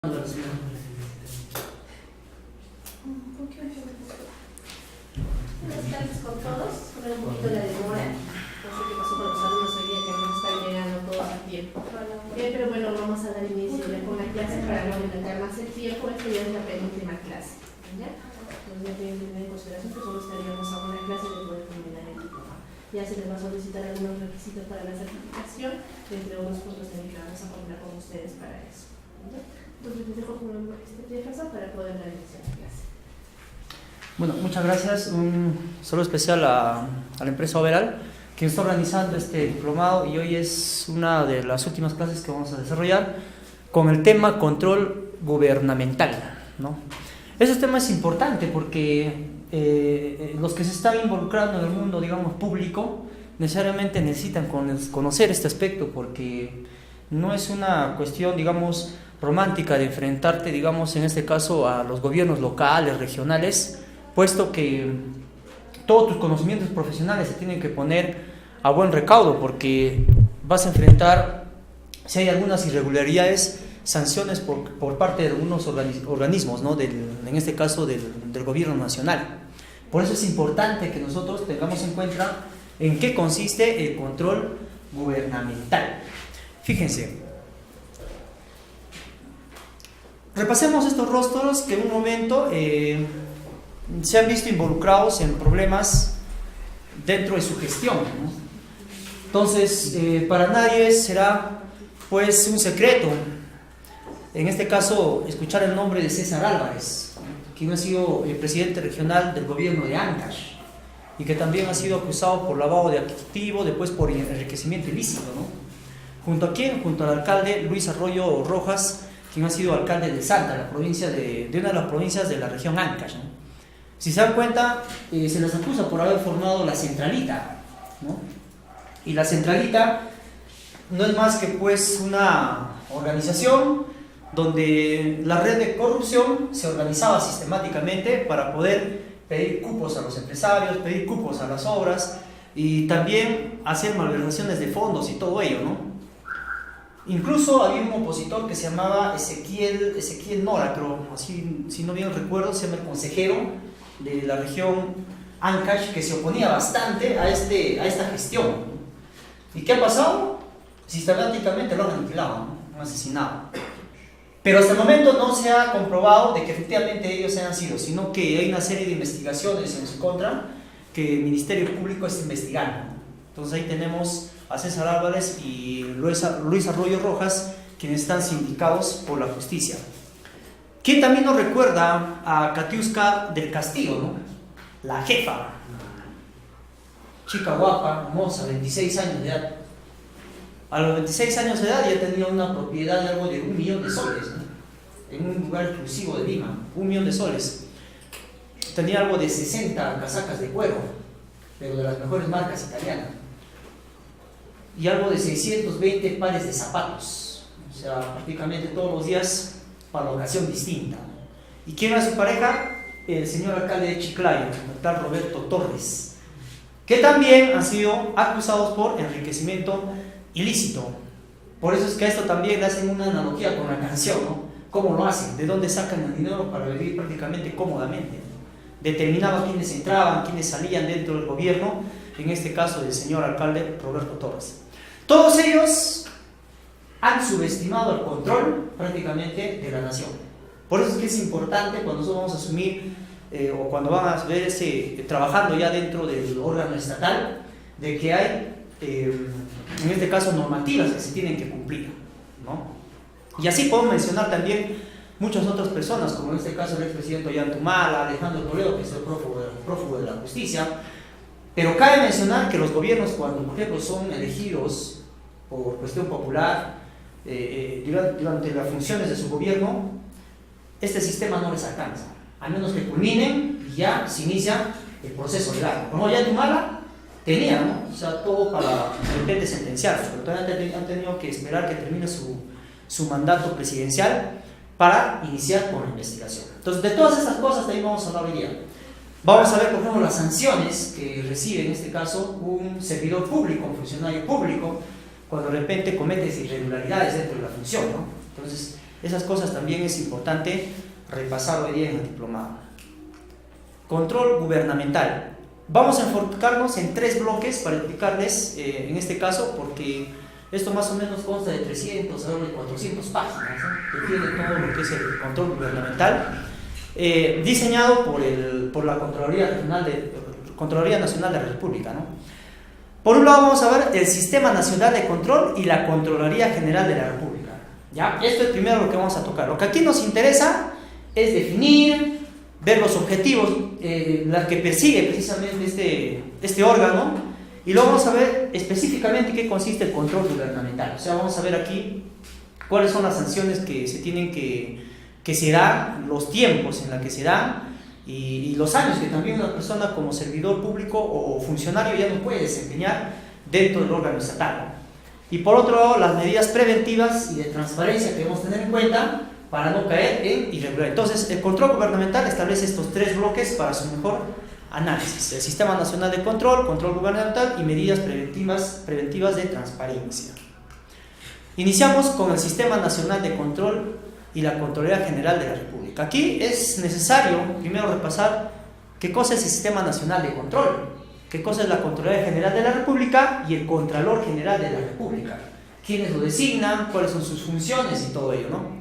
Buenas tardes con todos, con un poquito la demora. No sé qué pasó con los alumnos hoy día que no están llegando todos a tiempo. Pero bueno, vamos a dar inicio ya con la clase para no adelantar más el tiempo. Esta ya es la penúltima clase. ¿Ya? Entonces ya tienen que tener en consideración que solo estaríamos a una clase de poder terminar el diploma. Ya se les va a solicitar algunos requisitos para la certificación, entre unos puntos también que vamos a poner con ustedes para eso. ¿Ya? Entonces les dejo con Jefferson para poder dar inicio a la clase. Bueno, muchas gracias. Un saludo especial a la empresa Overall, quien está organizando este diplomado, y hoy es una de las últimas clases que vamos a desarrollar con el tema control gubernamental, ¿no? Ese tema es importante porque los que se están involucrando en el mundo, digamos, público, necesariamente necesitan conocer este aspecto, porque no es una cuestión, digamos, romántica de enfrentarte, digamos, en este caso a los gobiernos locales, regionales, puesto que todos tus conocimientos profesionales se tienen que poner a buen recaudo, porque vas a enfrentar, si hay algunas irregularidades, sanciones por parte de algunos organismos, ¿no? En este caso del gobierno nacional. Por eso es importante que nosotros tengamos en cuenta en qué consiste el control gubernamental. Fíjense, repasemos estos rostros que en un momento se han visto involucrados en problemas dentro de su gestión, ¿no? Entonces, para nadie será pues un secreto, en este caso, escuchar el nombre de César Álvarez, quien ha sido el presidente regional del gobierno de Ancash y que también ha sido acusado por lavado de activo, después por enriquecimiento ilícito, ¿no? ¿Junto a quién? Junto al alcalde Luis Arroyo Rojas, quien ha sido alcalde de Salta, la provincia de una de las provincias de la región Ancash, ¿no? Si se dan cuenta, se les acusa por haber formado la Centralita, ¿no? Y la Centralita no es más que pues una organización donde la red de corrupción se organizaba sistemáticamente para poder pedir cupos a los empresarios, pedir cupos a las obras y también hacer malversaciones de fondos y todo ello, ¿no? Incluso había un opositor que se llamaba Ezequiel Nora, pero así, si no bien recuerdo, se llama el consejero de la región Ancash, que se oponía bastante a esta gestión. ¿Y qué ha pasado? Sistemáticamente lo han aniquilado, ¿no? Han asesinado. Pero hasta el momento no se ha comprobado de que efectivamente ellos hayan sido, sino que hay una serie de investigaciones en su contra que el Ministerio Público está investigando. Entonces ahí tenemos a César Álvarez y Luis Arroyo Rojas, quienes están sindicados por la justicia. ¿Quién también nos recuerda a Katiuska del Castillo, ¿no? La jefa, chica guapa, hermosa, 26 años de edad. A los 26 años de edad ya tenía una propiedad de algo de 1 millón de soles, ¿no? En un lugar exclusivo de Lima, 1 millón de soles. Tenía algo de 60 casacas de cuero, pero de las mejores marcas italianas. Y algo de 620 pares de zapatos. O sea, prácticamente todos los días para la ocasión distinta. ¿Y quién era su pareja? El señor alcalde de Chiclayo, el tal Roberto Torres, que también han sido acusados por enriquecimiento ilícito. Por eso es que a esto también le hacen una analogía con la canción, ¿no? ¿Cómo lo hacen? ¿De dónde sacan el dinero para vivir prácticamente cómodamente? Determinaba quiénes entraban, quiénes salían dentro del gobierno, en este caso del señor alcalde Roberto Torres. Todos ellos han subestimado el control prácticamente de la nación. Por eso es que es importante cuando nosotros vamos a asumir o cuando van a verse trabajando ya dentro del órgano estatal, de que hay en este caso normativas que se tienen que cumplir, ¿no? Y así podemos mencionar también muchas otras personas, como en este caso el expresidente Ollantumala, Alejandro Toledo, que es el prófugo de la justicia. Pero cabe mencionar que los gobiernos, cuando por ejemplo son elegidos por cuestión popular durante las funciones de su gobierno, este sistema no les alcanza, a menos que culminen y ya se inicia el proceso legal. Como Ollantumala tenía, ¿no? O sea, todo para de repente sentenciarse, pero todavía han tenido que esperar que termine su mandato presidencial para iniciar con la investigación. Entonces, de todas estas cosas también vamos a hablar hoy día. Vamos a ver, por ejemplo, las sanciones que recibe en este caso un servidor público, un funcionario público, cuando de repente cometes irregularidades dentro de la función, ¿no? Entonces, Esas cosas también es importante repasar hoy día en el diplomado. Control gubernamental. Vamos a enfocarnos en 3 bloques para explicarles en este caso, porque esto más o menos consta de 300 a 400 páginas, ¿no? Que tiene todo lo que es el control gubernamental, diseñado por la Contraloría Nacional de la República, ¿no? Por un lado vamos a ver el Sistema Nacional de Control y la Contraloría General de la República, ¿ya? Esto es primero lo que vamos a tocar. Lo que aquí nos interesa es definir, ver los objetivos la que persigue precisamente este órgano, y luego vamos a ver específicamente qué consiste el control gubernamental. O sea, vamos a ver aquí cuáles son las sanciones que se tienen que se dan, los tiempos en los que se dan y los años que también una persona como servidor público o funcionario ya no puede desempeñar dentro del órgano estatal. Y por otro lado, las medidas preventivas y de transparencia que debemos tener en cuenta para no caer en irregularidad. Entonces, el control gubernamental establece estos 3 bloques para su mejor análisis: el Sistema Nacional de Control, control gubernamental y medidas preventivas de transparencia. Iniciamos con el Sistema Nacional de Control y la Contraloría General de la República. Aquí es necesario primero repasar qué cosa es el Sistema Nacional de Control, qué cosa es la Contraloría General de la República y el Contralor General de la República, quiénes lo designan, cuáles son sus funciones y todo ello, ¿no?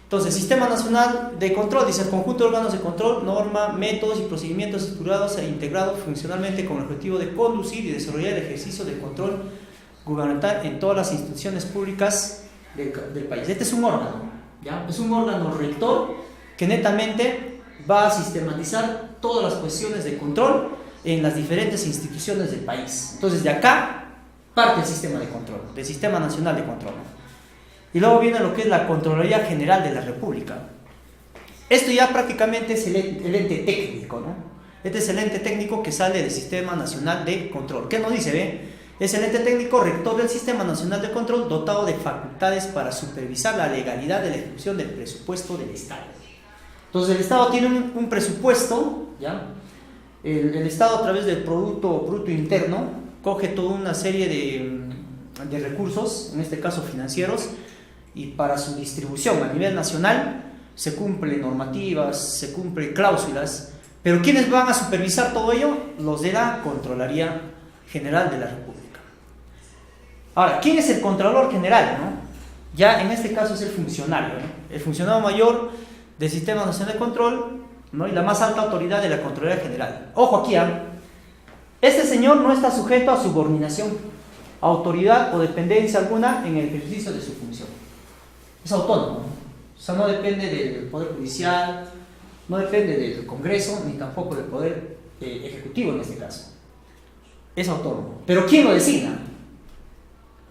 Entonces, Sistema Nacional de Control dice: el conjunto de órganos de control, norma, métodos y procedimientos estructurados e integrados funcionalmente con el objetivo de conducir y desarrollar el ejercicio del control gubernamental en todas las instituciones públicas del país. Este es un órgano, ¿ya? Es un órgano rector que netamente va a sistematizar todas las cuestiones de control en las diferentes instituciones del país. Entonces, de acá parte el sistema de control, del Sistema Nacional de Control, ¿no? Y luego viene lo que es la Contraloría General de la República. Esto ya prácticamente es el ente técnico, ¿no? Este es el ente técnico que sale del Sistema Nacional de Control. ¿Qué nos dice? ¿Ve? Es el ente técnico rector del Sistema Nacional de Control, dotado de facultades para supervisar la legalidad de la ejecución del presupuesto del Estado. Entonces, el Estado tiene un presupuesto, ¿ya? El Estado, a través del Producto Bruto Interno, coge toda una serie de recursos, en este caso financieros, y para su distribución a nivel nacional se cumplen normativas, se cumplen cláusulas, pero ¿quiénes van a supervisar todo ello? Los de la Contraloría General de la República. Ahora, ¿quién es el Contralor General, no? Ya en este caso es el funcionario, ¿no? El funcionario mayor del Sistema Nacional de Control, ¿no? Y la más alta autoridad de la Contraloría General. Ojo aquí, ¿eh? Este señor no está sujeto a subordinación, autoridad o dependencia alguna en el ejercicio de su función. Es autónomo, ¿no? O sea, no depende del Poder Judicial, no depende del Congreso, ni tampoco del Poder Ejecutivo en este caso. Es autónomo. ¿Pero quién lo designa?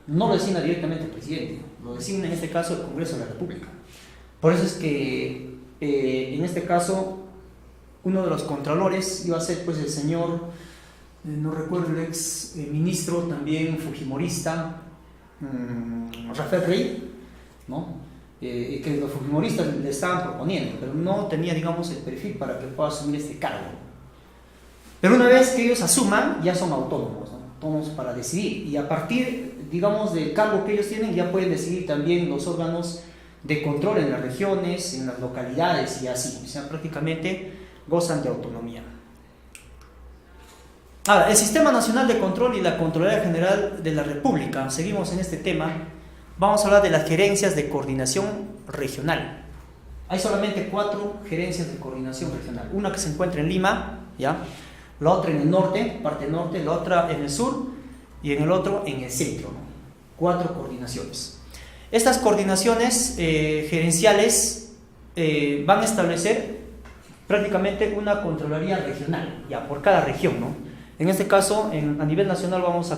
No lo designa directamente el presidente, lo designa en este caso el Congreso de la República. Por eso es que en este caso uno de los contralores iba a ser pues el señor, no recuerdo, el ex ministro también fujimorista, Rafael Rey, ¿no? Que los fujimoristas le estaban proponiendo, pero no tenía, digamos, el perfil para que pueda asumir este cargo. Pero una vez que ellos asuman, ya son autónomos, ¿no? Autónomos para decidir, y a partir, digamos, del cargo que ellos tienen, ya pueden decidir también los órganos de control en las regiones, en las localidades y así. O sea, prácticamente gozan de autonomía. Ahora, el Sistema Nacional de Control y la Contraloría General de la República, seguimos en este tema. Vamos a hablar de las gerencias de coordinación regional. Hay solamente 4 gerencias de coordinación regional. Una que se encuentra en Lima, ¿ya? La otra en el norte, parte norte, la otra en el sur y en el otro en el centro, ¿no? 4 coordinaciones. Estas coordinaciones gerenciales van a establecer prácticamente una Contraloría regional, ya, por cada región, ¿no? En este caso, a nivel nacional vamos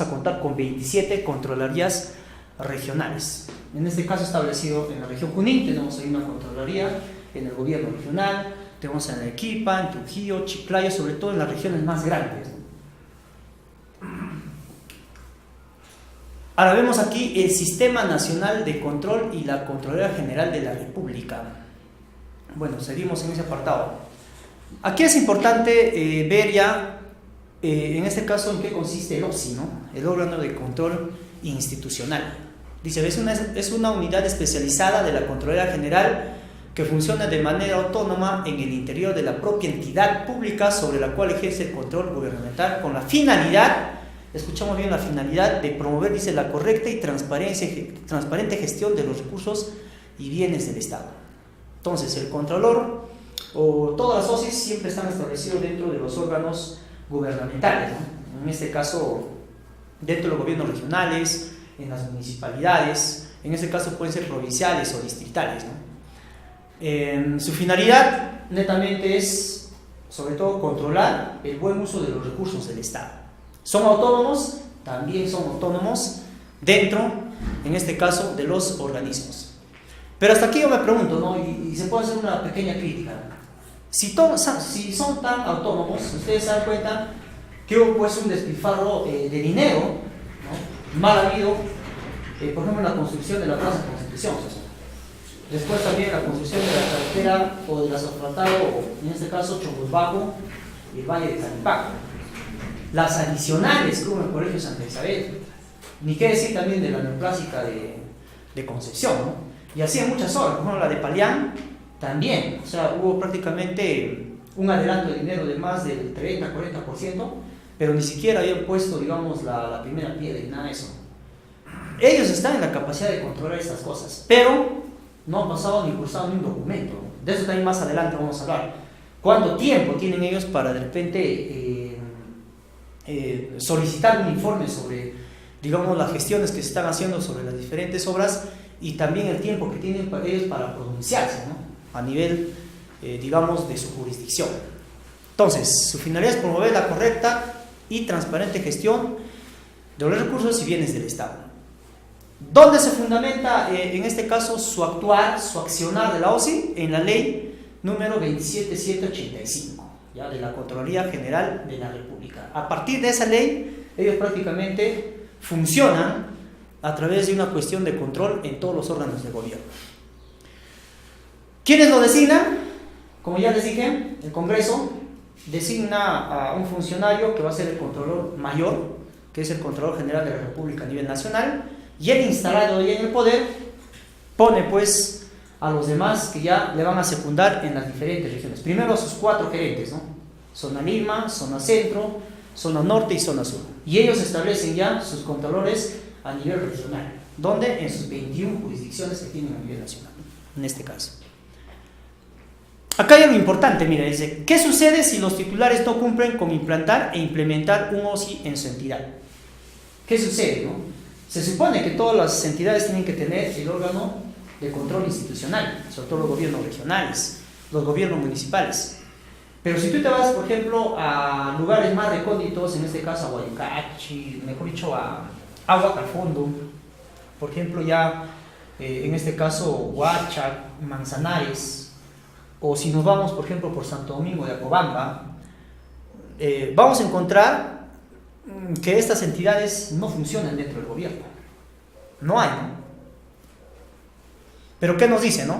a contar con 27 Contralorías regionales. En este caso establecido en la región Junín, tenemos ahí una Contraloría en el gobierno regional, tenemos en Arequipa, en Trujillo, Chiclayo, sobre todo en las regiones más grandes, ¿no? Ahora vemos aquí el Sistema Nacional de Control y la Contraloría General de la República. Bueno, seguimos en ese apartado. Aquí es importante ver ya, en este caso, en qué consiste el OSI, ¿no? El órgano de control institucional. Dice, es una unidad especializada de la Contraloría General que funciona de manera autónoma en el interior de la propia entidad pública sobre la cual ejerce el control gubernamental con la finalidad, escuchamos bien, la finalidad de promover, dice, la correcta y transparente gestión de los recursos y bienes del Estado. Entonces, el Contralor o todas las OSIs siempre están establecidos dentro de los órganos gubernamentales, ¿no? En este caso, dentro de los gobiernos regionales, en las municipalidades, en este caso pueden ser provinciales o distritales, ¿no? Su finalidad netamente es, sobre todo, controlar el buen uso de los recursos del Estado. ¿Son autónomos? También son autónomos dentro, en este caso, de los organismos. Pero hasta aquí yo me pregunto, ¿no? Y se puede hacer una pequeña crítica, ¿no? Si son tan autónomos, ustedes se dan cuenta que hubo pues un despilfarro de dinero, ¿no? Mal habido, por ejemplo, en la construcción de la Plaza Constitución. Después también la construcción de la carretera o del asfaltado, o en este caso Chongos Bajo y el Valle de Tanipaco. Las adicionales que hubo en el Colegio Santa Isabel, ni qué decir también de la neoclásica de Concepción, ¿no? Y así en muchas obras, por ejemplo la de Palián también, o sea, hubo prácticamente un adelanto de dinero de más del 30-40%, pero ni siquiera habían puesto, digamos, la primera piedra y nada de eso. Ellos están en la capacidad de controlar estas cosas, pero no han pasado ni cursado ni un documento. De eso también más adelante vamos a hablar. ¿Cuánto tiempo tienen ellos para de repente solicitar un informe sobre, digamos, las gestiones que se están haciendo sobre las diferentes obras y también el tiempo que tienen ellos para pronunciarse, ¿no? A nivel, digamos, de su jurisdicción? Entonces, su finalidad es promover la correcta y transparente gestión de los recursos y bienes del Estado. ¿Dónde se fundamenta, en este caso, su actuar, su accionar de la OSI? En la ley número 27785, ¿ya? De la Contraloría General de la República. A partir de esa ley, ellos prácticamente funcionan a través de una cuestión de control en todos los órganos de gobierno. ¿Quiénes lo designan? Como ya les dije, el Congreso designa a un funcionario que va a ser el Contralor Mayor, que es el Contralor General de la República a nivel nacional, y el instalado ya en el poder pone pues a los demás que ya le van a secundar en las diferentes regiones. Primero a sus 4 gerentes, ¿no? Zona Lima, zona centro, zona norte y zona sur. Y ellos establecen ya sus contralores a nivel regional, donde en sus 21 jurisdicciones que tienen a nivel nacional, en este caso. Acá hay algo importante, mira, dice, ¿qué sucede si los titulares no cumplen con implantar e implementar un OSI en su entidad? ¿Qué sucede, no? Se supone que todas las entidades tienen que tener el órgano de control institucional, sobre todo los gobiernos regionales, los gobiernos municipales. Pero si tú te vas, por ejemplo, a lugares más recónditos, en este caso a Guayucachi, mejor dicho, a Agua Calfondo, por ejemplo, ya en este caso Huacha, Manzanares, o si nos vamos, por ejemplo, por Santo Domingo de Acobamba, vamos a encontrar que estas entidades no funcionan dentro del gobierno. No hay, ¿no? Pero ¿qué nos dice, no?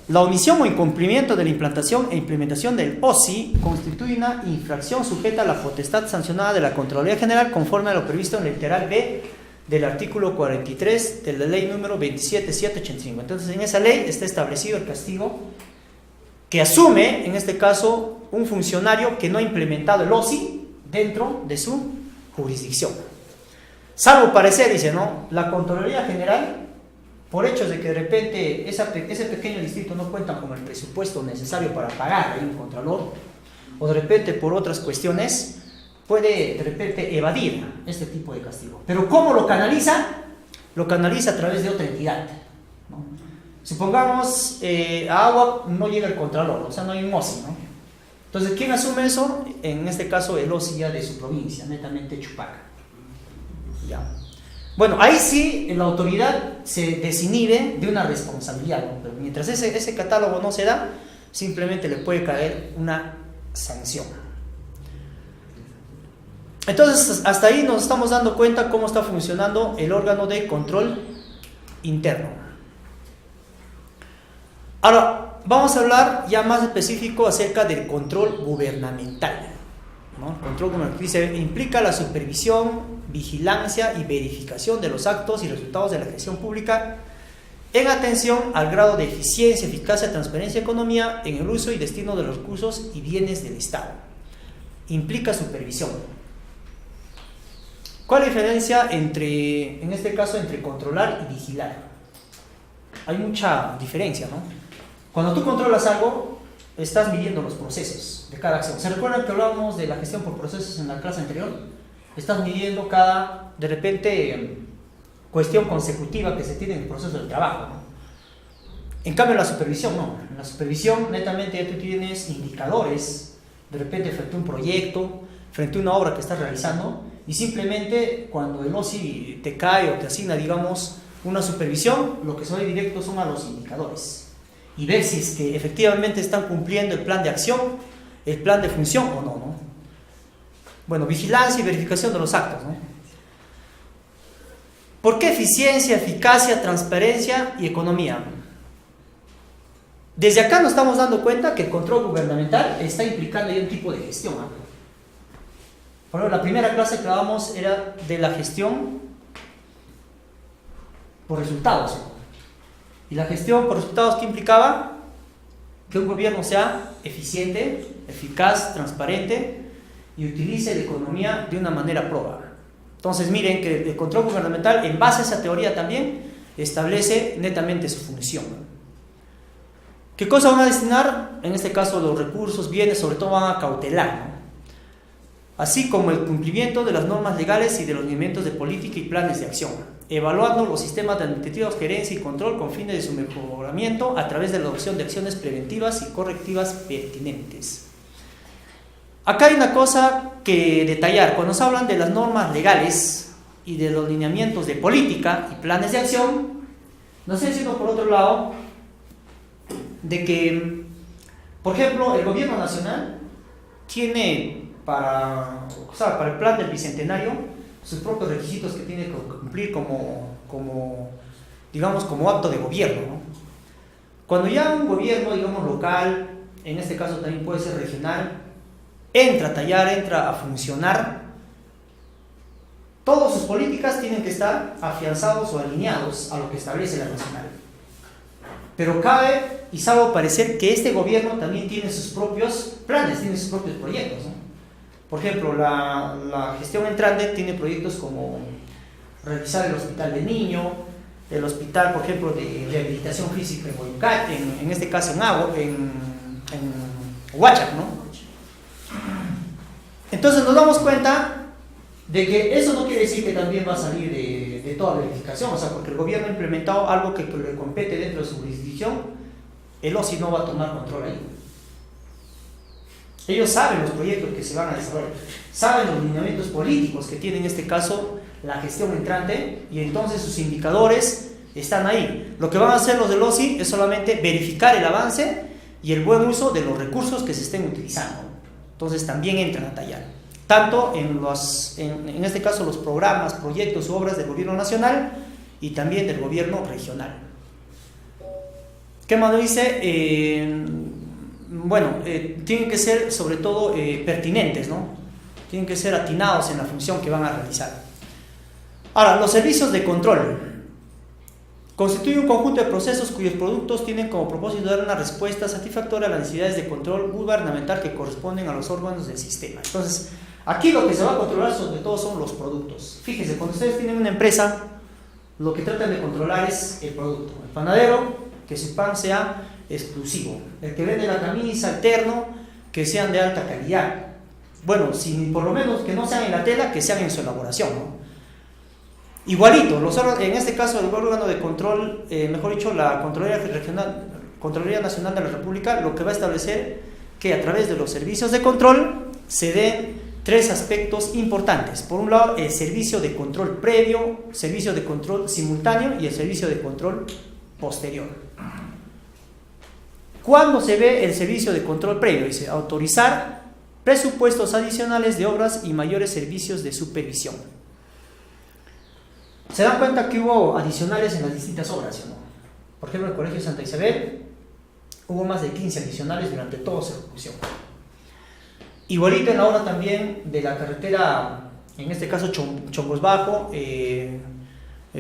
La omisión o incumplimiento de la implantación e implementación del OSI constituye una infracción sujeta a la potestad sancionada de la Contraloría General conforme a lo previsto en el literal B del artículo 43 de la ley número 27785. Entonces, en esa ley está establecido el castigo que asume, en este caso, un funcionario que no ha implementado el OSI dentro de su jurisdicción. Salvo parecer, dice, ¿no? La Contraloría General, por hechos de que de repente ese pequeño distrito no cuenta con el presupuesto necesario para pagar a un contralor, o de repente por otras cuestiones, puede de repente evadir este tipo de castigo. Pero ¿cómo lo canaliza? Lo canaliza a través de otra entidad, ¿no? Supongamos a Agua no llega el contralor, o sea, no hay un OSI, ¿no? Entonces, ¿quién asume eso? En este caso, el OSI ya de su provincia, netamente Chupaca. Ya. Bueno, ahí sí la autoridad se desinhibe de una responsabilidad, ¿no? Pero mientras ese catálogo no se da, simplemente le puede caer una sanción. Entonces, hasta ahí nos estamos dando cuenta cómo está funcionando el órgano de control interno. Ahora, vamos a hablar ya más específico acerca del control gubernamental, ¿no? El control gubernamental dice, implica la supervisión vigilancia y verificación de los actos y resultados de la gestión pública en atención al grado de eficiencia, eficacia, transparencia y economía en el uso y destino de los recursos y bienes del Estado. Implica supervisión. ¿Cuál es la diferencia en este caso, entre controlar y vigilar? Hay mucha diferencia, ¿no? Cuando tú controlas algo, estás midiendo los procesos de cada acción. ¿Se recuerdan que hablábamos de la gestión por procesos en la clase anterior? Estás midiendo cada, de repente, cuestión consecutiva que se tiene en el proceso del trabajo, ¿no? En cambio, la supervisión no. En la supervisión, netamente, ya tú tienes indicadores, de repente, frente a un proyecto, frente a una obra que estás realizando, y simplemente cuando el OSI te cae o te asigna, digamos, una supervisión, lo que se va directo son a los indicadores y ver si es que efectivamente están cumpliendo el plan de acción, el plan de función o no, ¿no? Bueno, vigilancia y verificación de los actos, ¿no? ¿Por qué eficiencia, eficacia, transparencia y economía? Desde acá nos estamos dando cuenta que el control gubernamental está implicando ya un tipo de gestión, ¿no? Por ejemplo, la primera clase que dábamos era de la gestión por resultados, ¿no? Y la gestión por resultados, ¿qué implicaba? Que un gobierno sea eficiente, eficaz, transparente y utilice la economía de una manera próba. Entonces miren que el control gubernamental, en base a esa teoría también, establece netamente su función. ¿Qué cosa van a destinar? En este caso los recursos, bienes, sobre todo van a cautelar, ¿no? Así como el cumplimiento de las normas legales y de los lineamientos de política y planes de acción, evaluando los sistemas de administrativos, gerencia y control con fines de su mejoramiento a través de la adopción de acciones preventivas y correctivas pertinentes. Acá hay una cosa que detallar. Cuando se hablan de las normas legales y de los lineamientos de política y planes de acción, nos está diciendo por otro lado de que, por ejemplo, el gobierno nacional tiene para el plan del bicentenario sus propios requisitos que tiene que cumplir como acto de gobierno, ¿no? Cuando ya un gobierno, digamos, local, en este caso también puede ser regional, entra a tallar, entra a funcionar, todas sus políticas tienen que estar afianzados o alineados a lo que establece la nacional. Pero cabe y salvo parecer que este gobierno también tiene sus propios planes, tiene sus propios proyectos, ¿no? Por ejemplo, la gestión entrante tiene proyectos como realizar el hospital del niño, el hospital, por ejemplo, de rehabilitación física en Huaycat, en este caso en Huachac, ¿no? Entonces nos damos cuenta de que eso no quiere decir que también va a salir de toda verificación, o sea, porque el gobierno ha implementado algo que le compete dentro de su jurisdicción, el OSI no va a tomar control ahí. Ellos saben los proyectos que se van a desarrollar, saben los lineamientos políticos que tiene en este caso la gestión entrante y entonces sus indicadores están ahí. Lo que van a hacer los del OSI es solamente verificar el avance y el buen uso de los recursos que se estén utilizando. Entonces también entran a tallar, tanto en este caso los programas, proyectos u obras del gobierno nacional y también del gobierno regional. ¿Qué más dice? Tienen que ser sobre todo pertinentes, ¿no? Tienen que ser atinados en la función que van a realizar. Ahora, los servicios de control constituyen un conjunto de procesos cuyos productos tienen como propósito dar una respuesta satisfactoria a las necesidades de control gubernamental que corresponden a los órganos del sistema. Entonces, aquí lo que se va a controlar sobre todo son los productos. Fíjense, cuando ustedes tienen una empresa, lo que tratan de controlar es el producto. El panadero, que su pan sea exclusivo. El que vende la camisa, el terno, que sean de alta calidad. Bueno, si por lo menos que no sean en la tela, que sean en su elaboración, ¿no? Igualito, en este caso el órgano de control, la Contraloría Nacional de la República, lo que va a establecer que a través de los servicios de control se den tres aspectos importantes. Por un lado, el servicio de control previo, servicio de control simultáneo y el servicio de control posterior. ¿Cuándo se ve el servicio de control previo? Dice, autorizar presupuestos adicionales de obras y mayores servicios de supervisión. ¿Se dan cuenta que hubo adicionales en las distintas obras, ¿no? Por ejemplo, el Colegio Santa Isabel hubo más de 15 adicionales durante toda su ejecución. Igualito en la obra también de la carretera en este caso Chombos Bajo,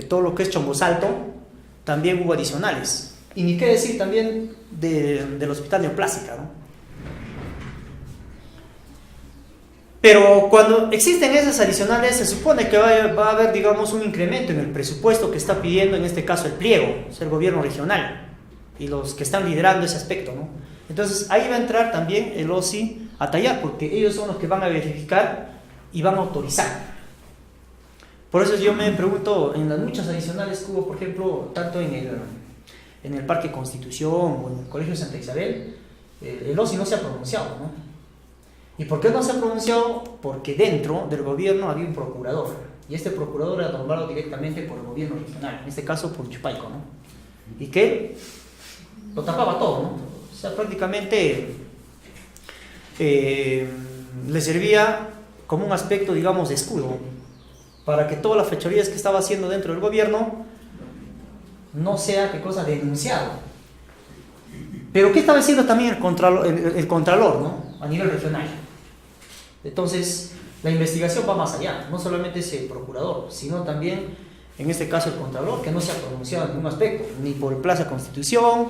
todo lo que es Chombos Alto, también hubo adicionales. Y ni qué decir también del Hospital Neoplástica, ¿no? Pero cuando existen esas adicionales, se supone que va a haber, digamos, un incremento en el presupuesto que está pidiendo, en este caso, el pliego, es el gobierno regional y los que están liderando ese aspecto, ¿no? Entonces, ahí va a entrar también el OSI a tallar, porque ellos son los que van a verificar y van a autorizar. Por eso yo me pregunto, en las muchas adicionales que hubo, por ejemplo, tanto en el Parque Constitución o en el Colegio Santa Isabel, el OSI no se ha pronunciado, ¿no? ¿Y por qué no se ha pronunciado? Porque dentro del gobierno había un procurador, y este procurador era nombrado directamente por el gobierno regional, en este caso por Chupaico, ¿no? Y que lo tapaba todo, ¿no? O sea, prácticamente le servía como un aspecto, digamos, de escudo, para que todas las fechorías que estaba haciendo dentro del gobierno no sea, ¿qué cosa?, denunciado. Pero ¿qué estaba haciendo también el contralor, ¿no?, a nivel regional? Entonces, la investigación va más allá, no solamente ese procurador, sino también, en este caso, el contralor, que no se ha pronunciado en ningún aspecto, ni por Plaza Constitución,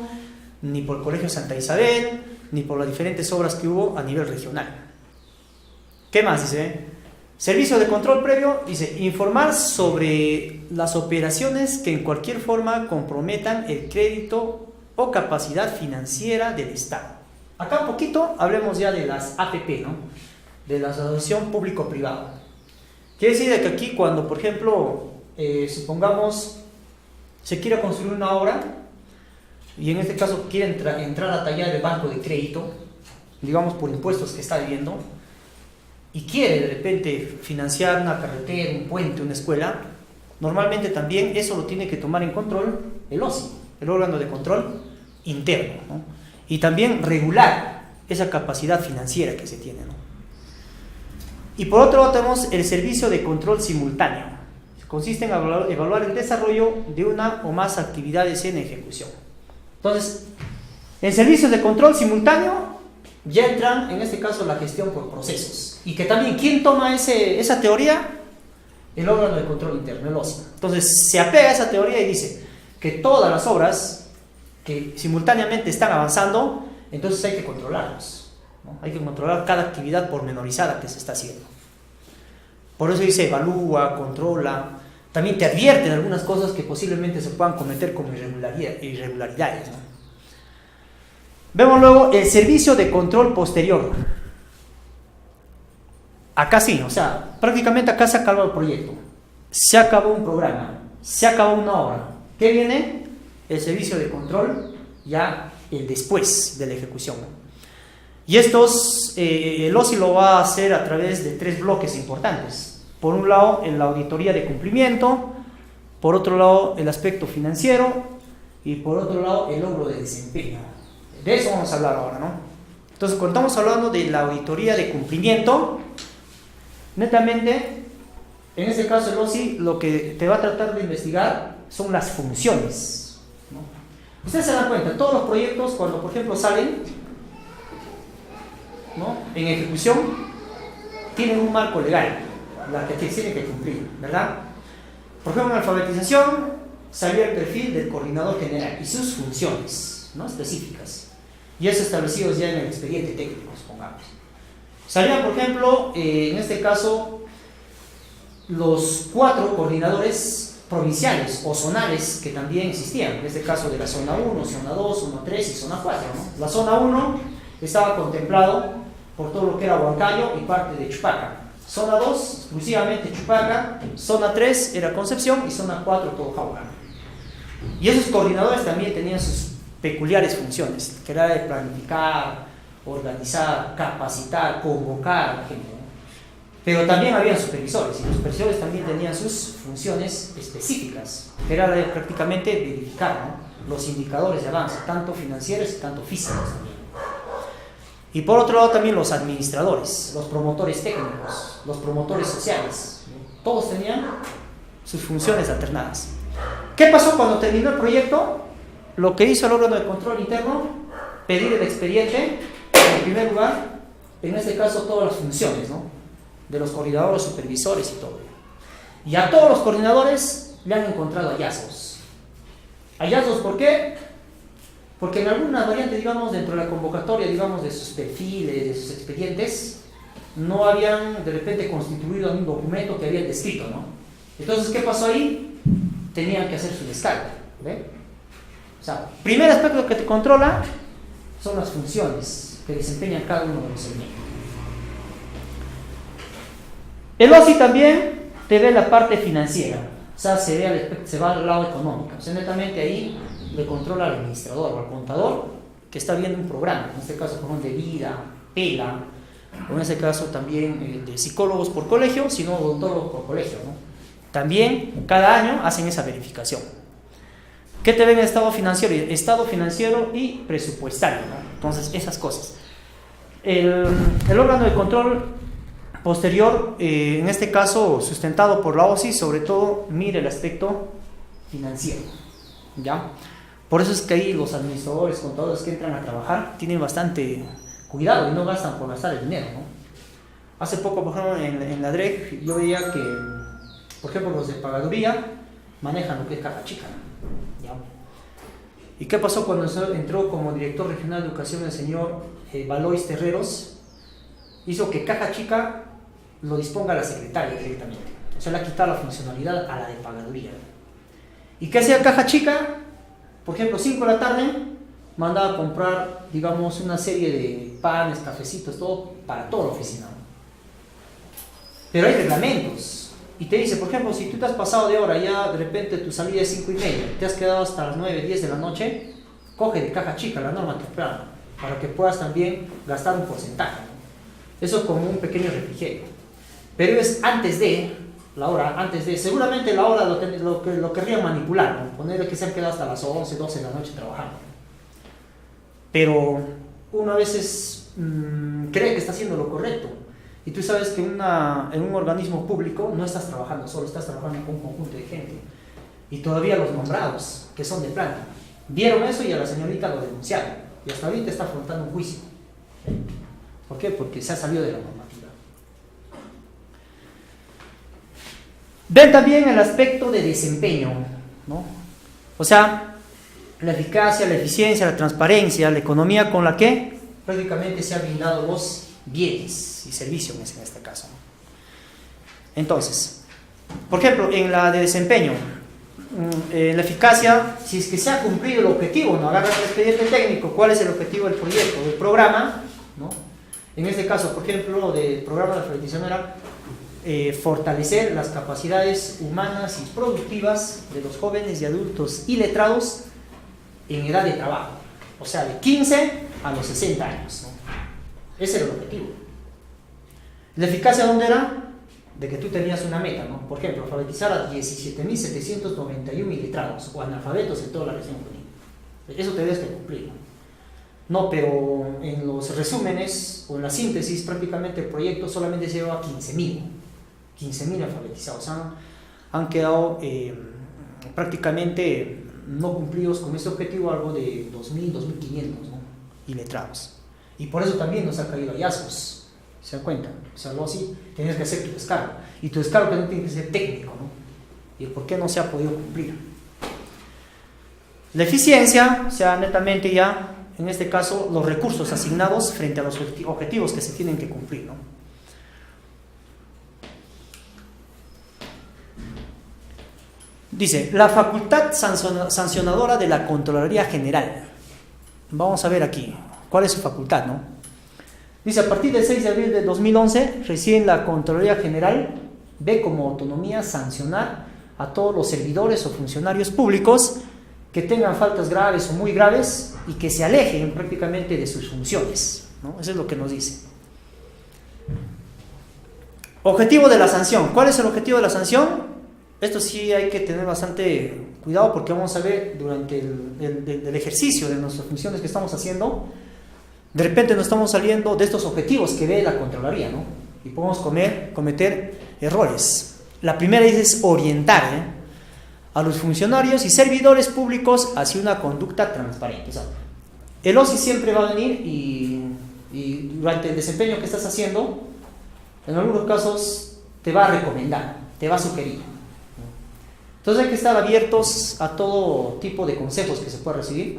ni por el Colegio Santa Isabel, ni por las diferentes obras que hubo a nivel regional. ¿Qué más dice? Servicio de control previo, dice, informar sobre las operaciones que en cualquier forma comprometan el crédito o capacidad financiera del Estado. Acá un poquito hablemos ya de las APP, ¿no?, de la asociación público-privada. Quiere decir que aquí cuando, por ejemplo, supongamos se quiera construir una obra y en este caso quiere entrar a tallar el banco de crédito, digamos por impuestos que está debiendo, y quiere de repente financiar una carretera, un puente, una escuela, normalmente también eso lo tiene que tomar en control el OSI, el órgano de control interno, ¿no? Y también regular esa capacidad financiera que se tiene, ¿no? Y por otro lado tenemos el servicio de control simultáneo. Consiste en evaluar el desarrollo de una o más actividades en ejecución. Entonces, en servicios de control simultáneo ya entran, en este caso, la gestión por procesos. Y que también, ¿quién toma esa teoría? El órgano de control interno, el OSI. Entonces, se apega a esa teoría y dice que todas las obras que simultáneamente están avanzando, entonces hay que controlarlos, ¿no? Hay que controlar cada actividad pormenorizada que se está haciendo. Por eso dice evalúa, controla, también te advierte de algunas cosas que posiblemente se puedan cometer como irregularidades, ¿no? Vemos luego el servicio de control posterior. Acá sí, o sea, prácticamente acá se acabó el proyecto, se acabó un programa, se acabó una obra. ¿Qué viene? El servicio de control, ya el después de la ejecución. Y estos, el OSI lo va a hacer a través de 3 bloques importantes. Por un lado, en la auditoría de cumplimiento, por otro lado, el aspecto financiero y por otro lado, el logro de desempeño. De eso vamos a hablar ahora, ¿no? Entonces, cuando estamos hablando de la auditoría de cumplimiento, netamente, en este caso el OSI lo que te va a tratar de investigar son las funciones, ¿no? Ustedes se dan cuenta, todos los proyectos cuando por ejemplo salen, ¿no?, en ejecución, tienen un marco legal, la que tienen que cumplir, ¿verdad? Por ejemplo, en alfabetización salía el perfil del coordinador general y sus funciones, ¿no?, específicas, y eso establecidos ya en el expediente técnico, supongamos. Salían, por ejemplo, en este caso, los 4 coordinadores provinciales o zonales que también existían, en este caso de la zona 1, zona 2, zona 3 y zona 4, ¿no? La zona 1 estaba contemplado por todo lo que era Huancayo y parte de Chupaca. Zona 2, exclusivamente Chupaca. Zona 3 era Concepción y zona 4 todo Jauja. Y esos coordinadores también tenían sus peculiares funciones, que era de planificar, organizar, capacitar, convocar a la gente, ¿no? Pero también había supervisores, y los supervisores también tenían sus funciones específicas, que era de prácticamente verificar, ¿no?, los indicadores de avance, tanto financieros y tanto físicos también. Y por otro lado también los administradores, los promotores técnicos, los promotores sociales, ¿no?, todos tenían sus funciones alternadas. ¿Qué pasó cuando terminó el proyecto? Lo que hizo el órgano de control interno, pedir el expediente, en primer lugar, en este caso todas las funciones, ¿no?, de los coordinadores, supervisores y todo. Y a todos los coordinadores le han encontrado hallazgos. ¿Hallazgos por qué? Porque en alguna variante, digamos, dentro de la convocatoria, digamos, de sus perfiles, de sus expedientes, no habían de repente constituido un documento que habían descrito, ¿no? Entonces, ¿qué pasó ahí? Tenían que hacer su descarga, ¿ve? O sea, primer aspecto que te controla son las funciones que desempeñan cada uno de los elementos. El OSI también te ve la parte financiera, o sea, se va al lado económico, o sea, netamente ahí le controla al administrador o al contador que está viendo un programa, en este caso programa de vida, PELA, o en este caso también de psicólogos por colegio, sino odontólogos por colegio, ¿no? También cada año hacen esa verificación. ¿Qué te ven en estado financiero y presupuestario, ¿no? Entonces, esas cosas. El órgano de control posterior, en este caso sustentado por la OSI, sobre todo mire el aspecto financiero, ¿ya? Por eso es que ahí los administradores, contadores que entran a trabajar tienen bastante cuidado y no gastan por gastar el dinero, ¿no? Hace poco, por ejemplo, en la DREC yo veía que, por ejemplo, los de pagaduría manejan lo que es caja chica, ¿ya? ¿Y qué pasó cuando entró como director regional de educación el señor Valois Terreros? Hizo que caja chica lo disponga la secretaria directamente, o sea, le ha quitado la funcionalidad a la de pagaduría. ¿Y qué hacía caja chica? Por ejemplo, 5 de la tarde mandaba a comprar, digamos, una serie de panes, cafecitos, todo para toda la oficina. Pero hay reglamentos y te dice, por ejemplo, si tú te has pasado de hora, ya de repente tu salida es 5:30, te has quedado hasta las 9, 10 de la noche, coge de caja chica la norma temprana para que puedas también gastar un porcentaje, ¿no? Eso como un pequeño refrigerio, pero es antes de la hora, seguramente la hora lo querrían manipular, ¿no? Ponerle que se han quedado hasta las 11, 12 de la noche trabajando, pero uno a veces cree que está haciendo lo correcto. Y tú sabes que en un organismo público no estás trabajando solo, estás trabajando con un conjunto de gente. Y todavía los nombrados, que son de planta, vieron eso y a la señorita lo denunciaron. Y hasta ahorita está afrontando un juicio. ¿Por qué? Porque se ha salido de la normativa. Ven también el aspecto de desempeño, ¿no? O sea, la eficacia, la eficiencia, la transparencia, la economía con la que prácticamente se han brindado los bienes y servicios en este caso. Entonces, por ejemplo, en la de desempeño, la eficacia, si es que se ha cumplido el objetivo, no agarra el expediente técnico, cuál es el objetivo del proyecto, del programa, ¿no? En este caso, por ejemplo, del programa de alfabetización era fortalecer las capacidades humanas y productivas de los jóvenes y adultos iletrados en edad de trabajo, o sea, de 15 a los 60 años, ¿no? Ese era el objetivo. ¿La eficacia dónde era? De que tú tenías una meta, ¿no? Por ejemplo, alfabetizar a 17.791 iletrados o analfabetos en toda la región juvenil. Eso tenías que cumplir, ¿no? Pero en los resúmenes o en la síntesis, prácticamente el proyecto solamente se llevaba a 15.000 alfabetizados. Han quedado prácticamente no cumplidos con este objetivo, algo de 2.000, 2.500, ¿no? Iletrados. Y por eso también nos han caído hallazgos, ¿se dan cuenta? O sea, algo así, tienes que hacer tu descargo. Y tu descargo también tiene que ser técnico, ¿no? Y el por qué no se ha podido cumplir. La eficiencia, o sea, netamente ya, en este caso, los recursos asignados frente a los objetivos que se tienen que cumplir, ¿no? Dice, la facultad sancionadora de la Contraloría General. Vamos a ver aquí. ¿Cuál es su facultad, no? Dice, a partir del 6 de abril de 2011, recién la Contraloría General ve como autonomía sancionar a todos los servidores o funcionarios públicos que tengan faltas graves o muy graves y que se alejen prácticamente de sus funciones, ¿no? Eso es lo que nos dice. Objetivo de la sanción. ¿Cuál es el objetivo de la sanción? Esto sí hay que tener bastante cuidado porque vamos a ver durante el ejercicio de nuestras funciones que estamos haciendo. De repente nos estamos saliendo de estos objetivos que ve la Contraloría, ¿no? Y podemos cometer errores. La primera es orientar a los funcionarios y servidores públicos hacia una conducta transparente. O sea, el OSI siempre va a venir y durante el desempeño que estás haciendo en algunos casos te va a recomendar, te va a sugerir. Entonces hay que estar abiertos a todo tipo de consejos que se pueda recibir,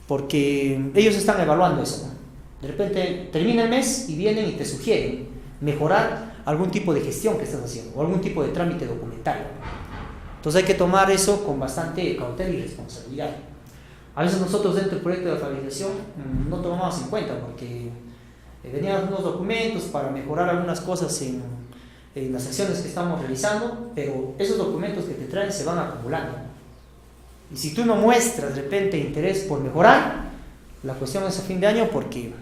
porque ellos están evaluando eso, ¿no? De repente termina el mes y vienen y te sugieren mejorar algún tipo de gestión que estás haciendo o algún tipo de trámite documentario. Entonces hay que tomar eso con bastante cautela y responsabilidad. A veces nosotros dentro del proyecto de alfabetización no tomamos en cuenta porque venían unos documentos para mejorar algunas cosas en las acciones que estamos realizando, pero esos documentos que te traen se van acumulando. Y si tú no muestras de repente interés por mejorar, la cuestión es a fin de año porque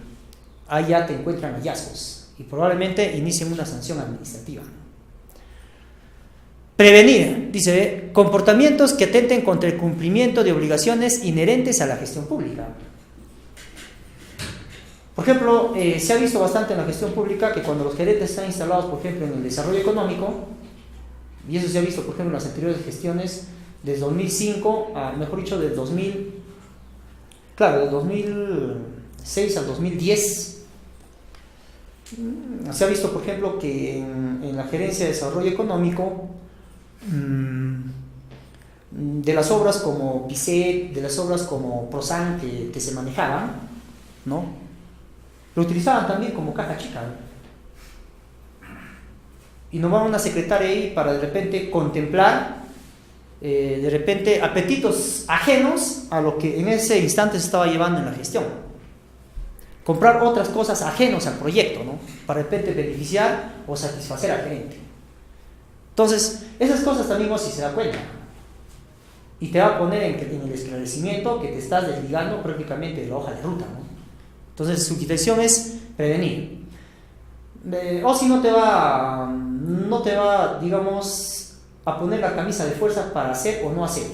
ahí ya te encuentran hallazgos y probablemente inicien una sanción administrativa. Prevenir, dice, comportamientos que atenten contra el cumplimiento de obligaciones inherentes a la gestión pública. Por ejemplo, se ha visto bastante en la gestión pública que cuando los gerentes están instalados, por ejemplo, en el desarrollo económico, y eso se ha visto, por ejemplo, en las anteriores gestiones, desde 2005, mejor dicho, desde 2000, claro, de 2006 al 2010, se ha visto, por ejemplo, que en la gerencia de desarrollo económico, de las obras como PICET, de las obras como PROSAN que se manejaban, ¿no? Lo utilizaban también como caja chica, ¿no? Y no va una secretaria ahí para de repente contemplar de repente apetitos ajenos a lo que en ese instante se estaba llevando en la gestión, comprar otras cosas ajenos al proyecto, ¿no? Para de repente beneficiar o satisfacer al gerente. Entonces, esas cosas también si se da cuenta y te va a poner en el esclarecimiento que te estás desligando prácticamente de la hoja de ruta, ¿no? Entonces, su intención es prevenir. O si no te va, digamos, a poner la camisa de fuerza para hacer o no hacer.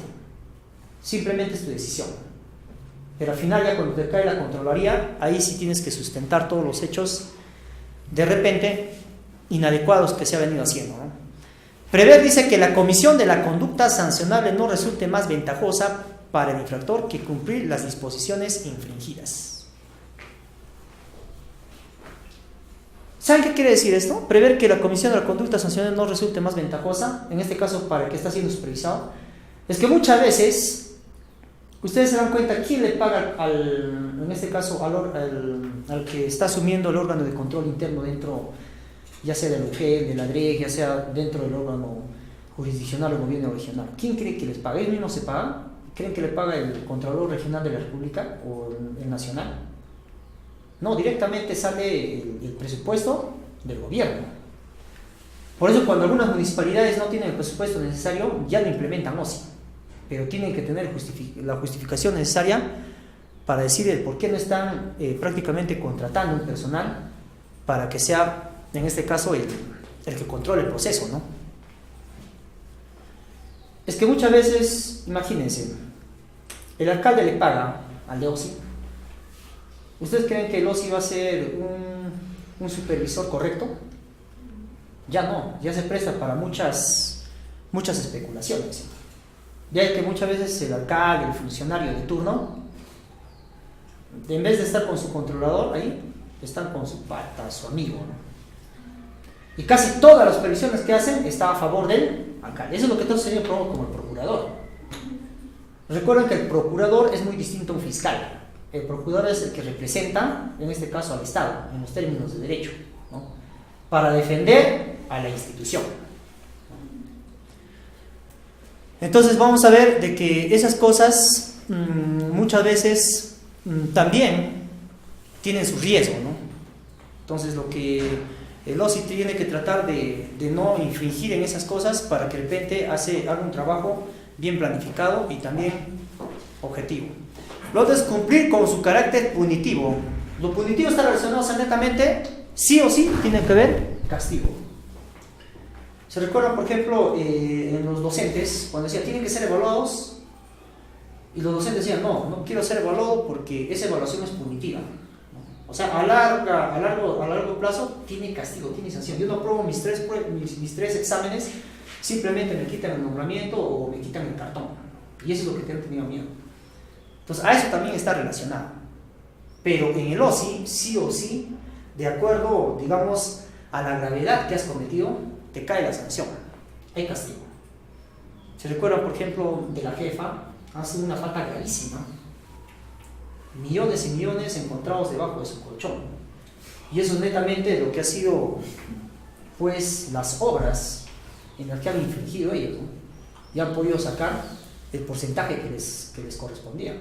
Simplemente es tu decisión. Pero al final, ya cuando te cae la Contraloría, ahí sí tienes que sustentar todos los hechos de repente inadecuados que se ha venido haciendo, ¿no? Prever dice que la comisión de la conducta sancionable no resulte más ventajosa para el infractor que cumplir las disposiciones infringidas. ¿Saben qué quiere decir esto? Prever que la comisión de la conducta sancionable no resulte más ventajosa, en este caso para el que está siendo supervisado, es que muchas veces ustedes se dan cuenta quién le paga en este caso al que está asumiendo el órgano de control interno dentro, ya sea del UGEL, de la DREG, ya sea dentro del órgano jurisdiccional o gobierno regional. ¿Quién cree que les paga? ¿Ellos mismos se pagan? ¿Creen que le paga el Contralor Regional de la República o el Nacional? No, directamente sale el presupuesto del gobierno. Por eso cuando algunas municipalidades no tienen el presupuesto necesario, ya lo implementan OSI, pero tienen que tener la justificación necesaria para decir el por qué no están prácticamente contratando un personal para que sea, en este caso, el que controle el proceso, ¿no? Es que muchas veces, imagínense, el alcalde le paga al de OSI. ¿Ustedes creen que el OSI va a ser un supervisor correcto? Ya no, ya se presta para muchas especulaciones. Ya que muchas veces el alcalde, el funcionario de turno, en vez de estar con su controlador ahí, están con su pata, su amigo, ¿no? Y casi todas las supervisiones que hacen están a favor del alcalde. Eso es lo que entonces sería como el procurador. Recuerden que el procurador es muy distinto a un fiscal. El procurador es el que representa, en este caso, al Estado, en los términos de derecho, ¿no? Para defender a la institución. Entonces vamos a ver de que esas cosas muchas veces también tienen su riesgo, ¿no? Entonces lo que el OSI tiene que tratar de no infringir en esas cosas para que de repente haga un trabajo bien planificado y también objetivo. Lo otro es cumplir con su carácter punitivo. Lo punitivo está relacionado netamente, sí o sí, tiene que ver castigo. ¿Se recuerdan, por ejemplo, en los docentes, cuando decían tienen que ser evaluados? Y los docentes decían, no quiero ser evaluado porque esa evaluación es punitiva. O sea, a largo plazo tiene castigo, tiene sanción. Yo no apruebo mis tres exámenes, simplemente me quitan el nombramiento o me quitan el cartón. Y eso es lo que han tenido miedo. Entonces, a eso también está relacionado. Pero en el OSI, sí o sí, de acuerdo, digamos, a la gravedad que has cometido, te cae la sanción, hay castigo. ¿Se recuerda, por ejemplo, de la jefa? Ha sido una falta gravísima. Millones y millones encontrados debajo de su colchón. Y eso es netamente lo que ha sido, pues, las obras en las que han infringido ellos, ¿no? Y han podido sacar el porcentaje que les correspondía.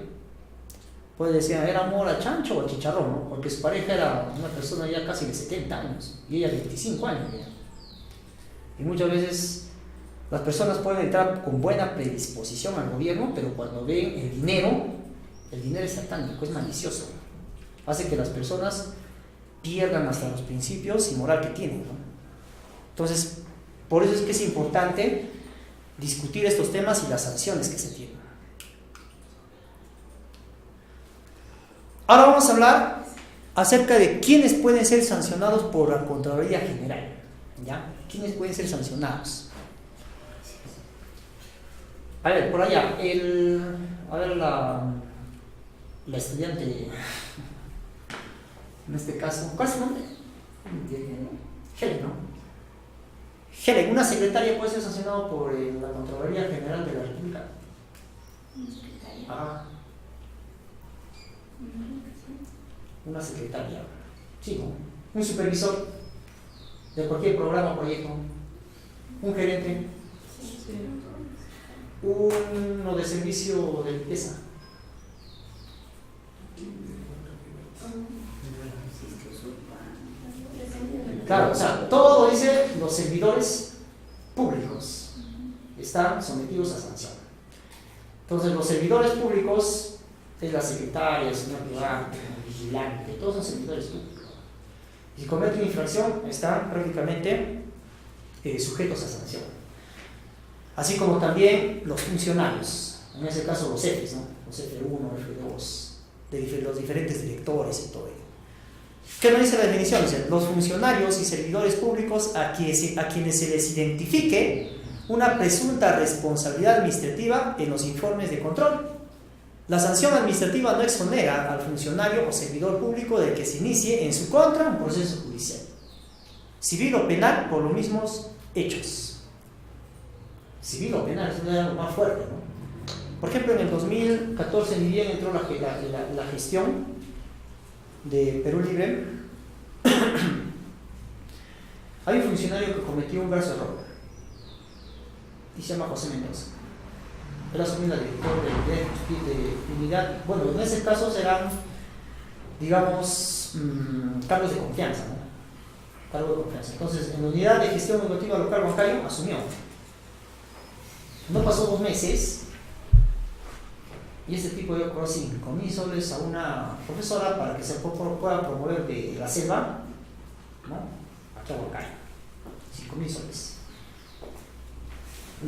Pues decían, ¿era amor a chancho o a chicharrón? ¿No? Porque su pareja era una persona ya casi de 70 años y ella 25 años ya. Y muchas veces las personas pueden entrar con buena predisposición al gobierno, pero cuando ven el dinero es satánico, es malicioso. Hace que las personas pierdan hasta los principios y moral que tienen, ¿no? Entonces, por eso es que es importante discutir estos temas y las sanciones que se tienen. Ahora vamos a hablar acerca de quiénes pueden ser sancionados por la Contraloría General. ¿Ya? ¿Quiénes pueden ser sancionados? A ver, por allá, la estudiante, en este caso, ¿cuál es su nombre? Helen, ¿no? Helen, una secretaria puede ser sancionada por la Contraloría General de la República. Una secretaria, sí, ¿no? Un supervisor de cualquier programa o proyecto, un gerente, uno de servicio de limpieza. Claro, o sea, todo dice los servidores públicos están sometidos a sanción. Entonces, los servidores públicos es la secretaria, el señor privante, el vigilante, todos son servidores públicos. Y si cometen una infracción, están prácticamente sujetos a sanción. Así como también los funcionarios, en ese caso los jefes, ¿no? Los F1, F2, de los diferentes directores y todo ello. ¿Qué nos dice la definición? Dice, los funcionarios y servidores públicos a quienes se les identifique una presunta responsabilidad administrativa en los informes de control. La sanción administrativa no exonera al funcionario o servidor público de que se inicie en su contra un proceso judicial, civil o penal, por los mismos hechos. Civil o penal es algo más fuerte, ¿no? Por ejemplo, en el 2014 ni bien entró la gestión de Perú Libre. Hay un funcionario que cometió un grave error y se llama José Mendoza. Él asumió la director de unidad. Bueno, en ese caso serán, digamos, cargos de confianza, ¿no? Cargo de confianza. Entonces, en la unidad de gestión educativa local bancario asumió. No pasó 2 meses y este tipo dio por 5.000 soles a una profesora para que se pueda promover de la selva, ¿no?, aquí a Huancayo. 5.000 soles.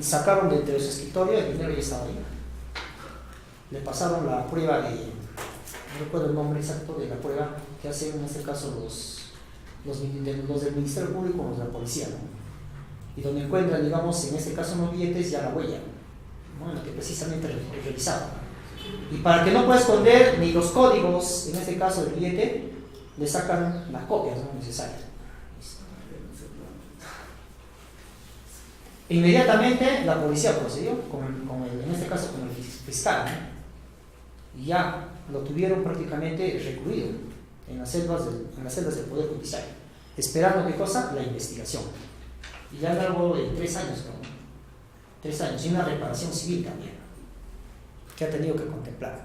Sacaron de entre su escritorio, el dinero ya estaba ahí. Le pasaron la prueba no recuerdo el nombre exacto de la prueba que hacen en este caso los del Ministerio Público o los de la policía, ¿no? Y donde encuentran, digamos, en este caso unos billetes y a la huella, ¿no?, en la que precisamente revisaban. Y para que no pueda esconder ni los códigos, en este caso del billete, le sacan las copias, ¿no?, necesarias. Inmediatamente la policía procedió, en este caso con el fiscal, ¿no?, y ya lo tuvieron prácticamente recluido en las celdas del Poder Judicial, esperando, ¿qué cosa?, la investigación. Y ya largo de 3 años, ¿no? 3 años, y una reparación civil también, que ha tenido que contemplar.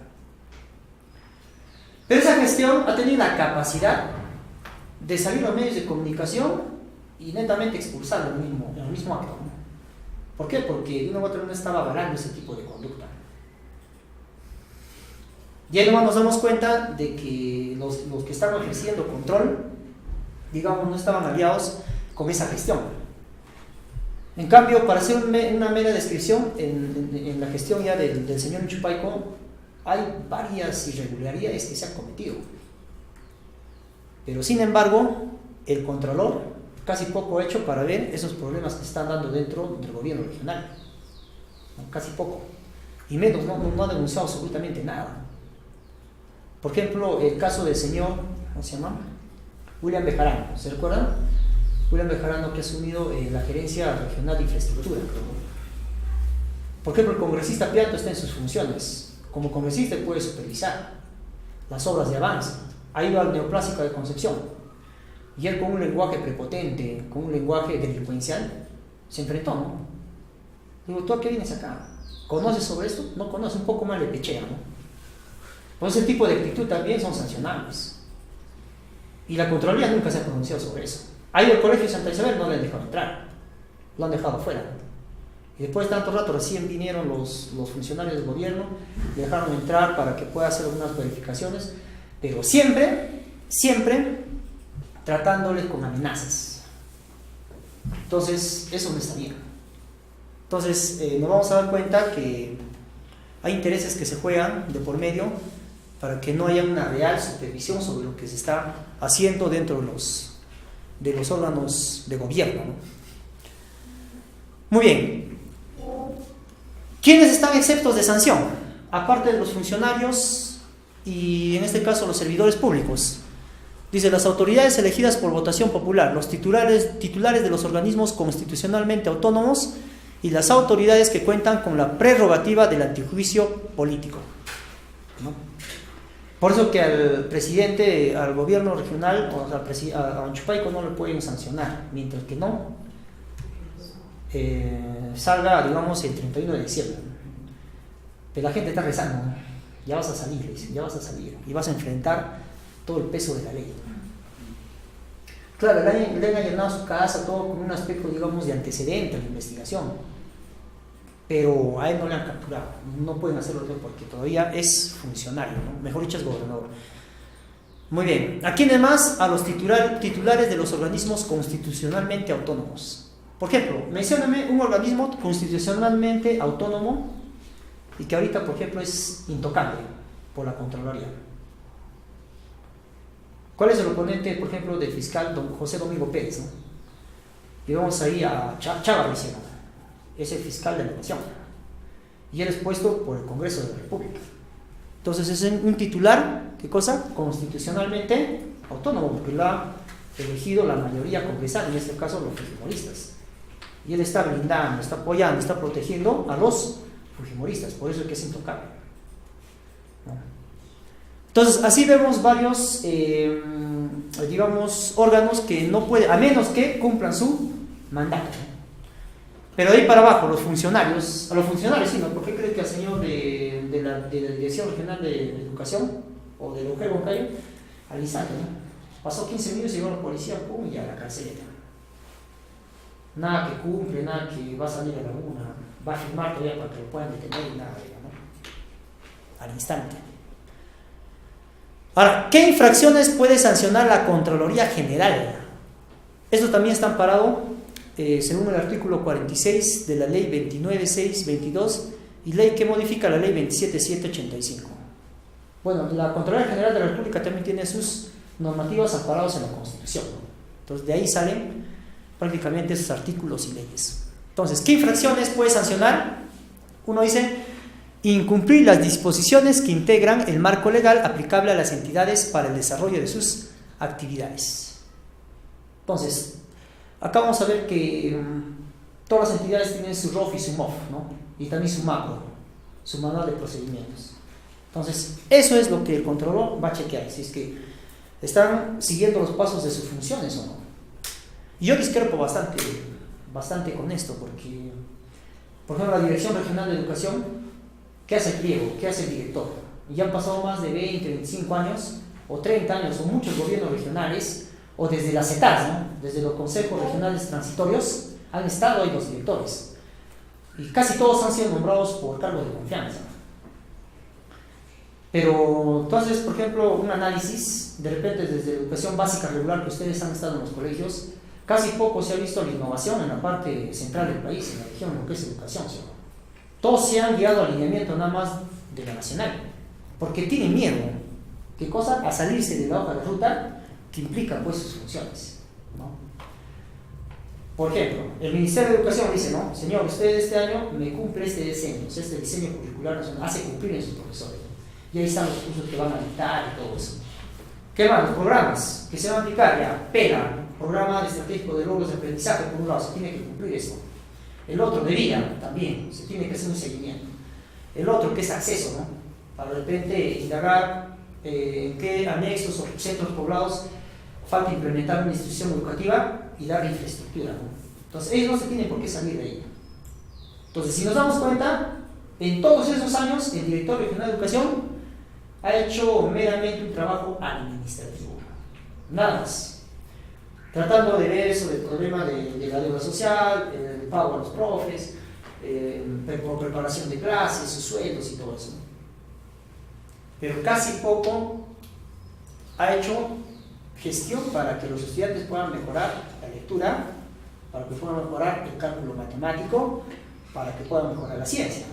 Pero esa gestión ha tenido la capacidad de salir a los medios de comunicación y netamente expulsarlo en el mismo acto, ¿no? ¿Por qué? Porque de una u otra manera estaba avalando ese tipo de conducta. Ya nomás nos damos cuenta de que los que estaban ejerciendo control, digamos, no estaban aliados con esa gestión. En cambio, para hacer una mera descripción, en la gestión ya del señor Chupaico, hay varias irregularidades que se han cometido. Pero sin embargo, el Contralor casi poco ha hecho para ver esos problemas que están dando dentro del gobierno regional. Casi poco. Y menos, no ha denunciado absolutamente nada. Por ejemplo, el caso del señor, ¿cómo se llama?, William Bejarano. ¿Se recuerdan? William Bejarano, que ha asumido la gerencia regional de infraestructura. Por ejemplo, el congresista Pianto está en sus funciones. Como congresista puede supervisar las obras de avance. Ha ido al Neoclásico de Concepción y él, con un lenguaje prepotente, con un lenguaje delincuencial, se enfrentó, ¿no? Digo, ¿tú a qué vienes acá? ¿Conoces sobre esto? No conoces, un poco más le pechea, ¿no? Pues ese tipo de actitud también son sancionables. Y la Contraloría nunca se ha pronunciado sobre eso. Ha ido al Colegio de Santa Isabel, no le han dejado entrar, lo han dejado fuera. Y después de tanto rato recién vinieron los funcionarios del gobierno, le dejaron entrar para que pueda hacer algunas verificaciones, pero siempre tratándole con amenazas. Entonces, eso no está bien. Entonces, nos vamos a dar cuenta que hay intereses que se juegan de por medio para que no haya una real supervisión sobre lo que se está haciendo dentro de los órganos de gobierno, ¿no? Muy bien. ¿Quiénes están exentos de sanción? Aparte de los funcionarios y en este caso los servidores públicos. Dice, las autoridades elegidas por votación popular, los titulares de los organismos constitucionalmente autónomos y las autoridades que cuentan con la prerrogativa del antijuicio político, ¿no? Por eso que al presidente, al gobierno regional, o a Huanchupaico no le pueden sancionar, mientras que no salga, digamos, el 31 de diciembre. Pero la gente está rezando, ¿no? Ya vas a salir, dice, ya vas a salir, y vas a enfrentar todo el peso de la ley. Claro, le han allanado su casa, todo con un aspecto, digamos, de antecedente a la investigación, pero a él no le han capturado, no pueden hacerlo porque todavía es funcionario, ¿no? Mejor dicho, es gobernador. Muy bien, ¿a quiénes más? A los titulares de los organismos constitucionalmente autónomos. Por ejemplo, mencióname un organismo constitucionalmente autónomo y que ahorita, por ejemplo, es intocable por la Contraloría. ¿Cuál es el oponente, por ejemplo, del fiscal don José Domingo Pérez, ¿no? Y vamos ahí a Chava Recién, es el fiscal de la nación y él es puesto por el Congreso de la República. Entonces es un titular, ¿qué cosa? Constitucionalmente autónomo, porque lo ha elegido la mayoría congresal, en este caso los fujimoristas. Y él está blindando, está apoyando, está protegiendo a los fujimoristas, por eso es que es intocable, ¿no? Entonces, así vemos varios, digamos, órganos que no pueden, a menos que cumplan su mandato, ¿no? Pero de ahí para abajo, los funcionarios, a los funcionarios sí, ¿no? ¿Por qué cree que al señor de la Dirección Regional de Educación o de Eugenio Boncayo, al instante, ¿no? Pasó 15 minutos y llegó la policía, pum, y a la carceleta? Nada que cumple, nada que va a salir a la una, va a firmar todavía para que lo puedan detener y nada de ello, ¿no? Al instante. Ahora, ¿qué infracciones puede sancionar la Contraloría General? Esto también está amparado según el artículo 46 de la ley 29.622 y ley que modifica la ley 27.785. Bueno, la Contraloría General de la República también tiene sus normativas amparadas en la Constitución, ¿no? Entonces de ahí salen prácticamente esos artículos y leyes. Entonces, ¿qué infracciones puede sancionar? Uno dice, incumplir las disposiciones que integran el marco legal aplicable a las entidades para el desarrollo de sus actividades. Entonces, acá vamos a ver que todas las entidades tienen su ROF y su MOF, ¿no? Y también su MAPRO, su manual de procedimientos. Entonces, eso es lo que el controlador va a chequear, si es que están siguiendo los pasos de sus funciones o no. Y yo discrepo bastante con esto, porque, por ejemplo, la Dirección Regional de Educación, ¿qué hace el pliego? ¿Qué hace el director? Y ya han pasado más de 20, 25 años, o 30 años, o muchos gobiernos regionales, o desde las CETAS, ¿no? Desde los consejos regionales transitorios, han estado ahí los directores. Y casi todos han sido nombrados por cargos de confianza. Pero, entonces, por ejemplo, un análisis, de repente desde la educación básica regular que ustedes han estado en los colegios, casi poco se ha visto la innovación en la parte central del país, en la región, en lo que es educación, ¿sí? Todos se han guiado al alineamiento nada más de la nacional, porque tienen miedo, ¿qué cosa? A salirse de la hoja de ruta que implica pues sus funciones, ¿no? Por ejemplo, el Ministerio de Educación dice, no, señor, usted este año me cumple este diseño curricular nacional, hace cumplir en sus profesores, y ahí están los cursos que van a dictar y todo eso. ¿Qué van? Los programas que se van a aplicar, ya, pela, programa estratégico de logros de aprendizaje, por un lado, se tiene que cumplir eso. El otro, de vida, también, se tiene que hacer un seguimiento. El otro, que es acceso, ¿no? Para de repente indagar en qué anexos o centros poblados falta implementar una institución educativa y dar infraestructura, ¿no? Entonces, ellos no se tienen por qué salir de ahí. Entonces, si nos damos cuenta, en todos esos años, el director regional de educación ha hecho meramente un trabajo administrativo, nada más, tratando de ver eso del problema de la deuda social, el pago a los profes, por preparación de clases, sus sueldos y todo eso. Pero casi poco ha hecho gestión para que los estudiantes puedan mejorar la lectura, para que puedan mejorar el cálculo matemático, para que puedan mejorar la ciencia.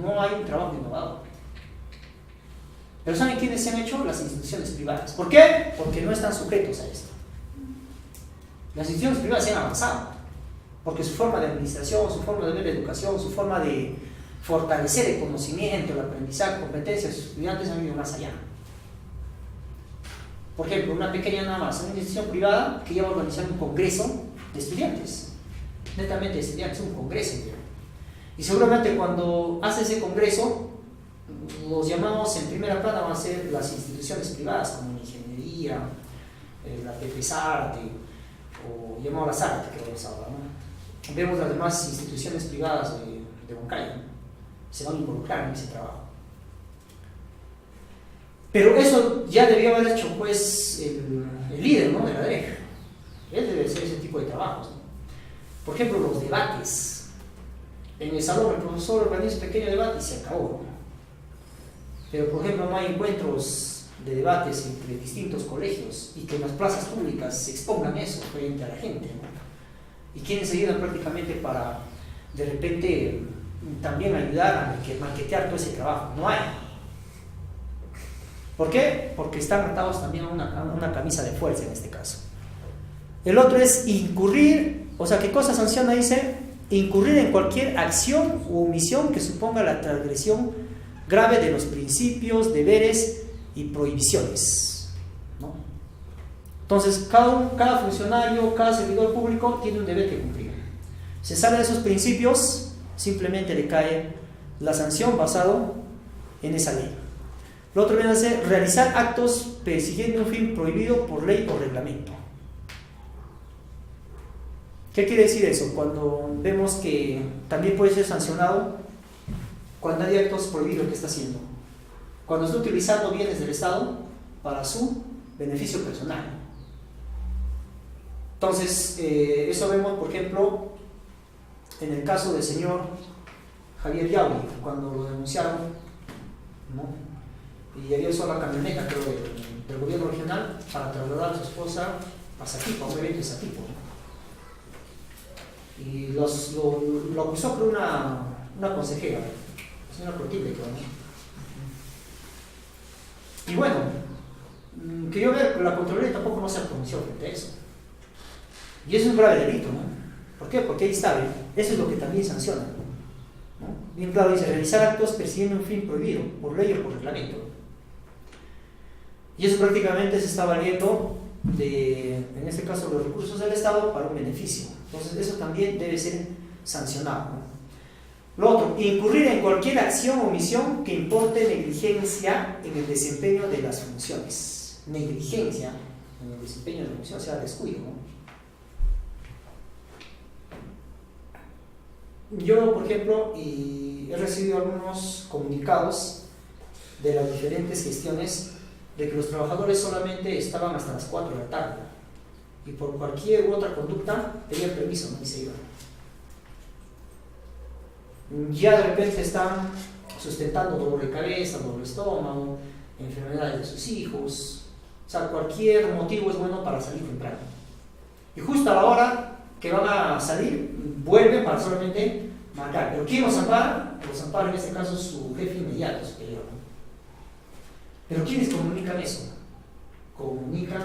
No hay un trabajo innovador. Pero ¿saben quiénes se han hecho? Las instituciones privadas. ¿Por qué? Porque no están sujetos a esto. Las instituciones privadas se han avanzado, porque su forma de administración, su forma de ver la educación, su forma de fortalecer el conocimiento, el aprendizaje, competencias de sus estudiantes han ido más allá. Por ejemplo, una pequeña nada más, una institución privada que lleva a organizar un congreso de estudiantes, netamente de estudiantes, un congreso. Y seguramente cuando hace ese congreso, los llamados en primera plana van a ser las instituciones privadas, como la ingeniería, la PPSARTE, o llamado la SARTE, que vamos ahora, ¿no? Vemos las demás instituciones privadas de Huancayo, ¿no? Se van a involucrar en ese trabajo. Pero eso ya debió haber hecho pues el líder, ¿no?, de la DREG. Él debe hacer ese tipo de trabajos, ¿no? Por ejemplo, los debates. En el salón el profesor organiza un pequeño debate y se acabó, ¿no? Pero por ejemplo no hay encuentros de debates entre distintos colegios y que en las plazas públicas se expongan eso frente a la gente, ¿no? Y quienes se ayudan prácticamente para de repente también ayudar a maquetear todo ese trabajo. No hay. ¿Por qué? Porque están atados también a una camisa de fuerza en este caso. El otro es incurrir, o sea, ¿qué cosa sanciona? Dice, incurrir en cualquier acción u omisión que suponga la transgresión grave de los principios, deberes y prohibiciones, ¿no? Entonces, cada funcionario, cada servidor público tiene un deber que cumplir. Se sale de esos principios, simplemente le cae la sanción basado en esa ley. Lo otro viene a ser realizar actos persiguiendo un fin prohibido por ley o reglamento. ¿Qué quiere decir eso? Cuando vemos que también puede ser sancionado cuando hay actos prohibidos que está haciendo, cuando está utilizando bienes del Estado para su beneficio personal. Entonces, eso vemos, por ejemplo, en el caso del señor Javier Yauli, cuando lo denunciaron, ¿no? Y había usado la camioneta, creo, del gobierno regional para trasladar a su esposa a Satipo, a un evento de Satipo, ¿no? Y lo acusó, creo, una consejera, la señora Clotilde, creo, ¿no? Y bueno, que yo veo que la Contraloría tampoco no se pronunció frente a eso. Y eso es un grave delito, ¿no? ¿Por qué? Porque ahí está, ¿bien? Eso es lo que también sanciona, ¿no? Bien claro, dice, realizar actos persiguiendo un fin prohibido, por ley o por reglamento. Y eso prácticamente se está valiendo en este caso, los recursos del Estado para un beneficio. Entonces, eso también debe ser sancionado, ¿no? Lo otro, incurrir en cualquier acción o omisión que importe negligencia en el desempeño de las funciones. Negligencia en el desempeño de la función, o sea, descuido, ¿no? Yo, por ejemplo, he recibido algunos comunicados de las diferentes gestiones de que los trabajadores solamente estaban hasta las 4 de la tarde y por cualquier u otra conducta pedían permiso, ¿no? Y se iban. Ya de repente están sustentando dolor de cabeza, dolor de estómago, enfermedades de sus hijos, o sea, cualquier motivo es bueno para salir temprano. Y justo a la hora que van a salir, vuelven para solamente marcar. Pero ¿quién los ampara? Los ampara en este caso su jefe inmediato, superior, ¿no? Pero ¿quiénes comunican eso? Comunican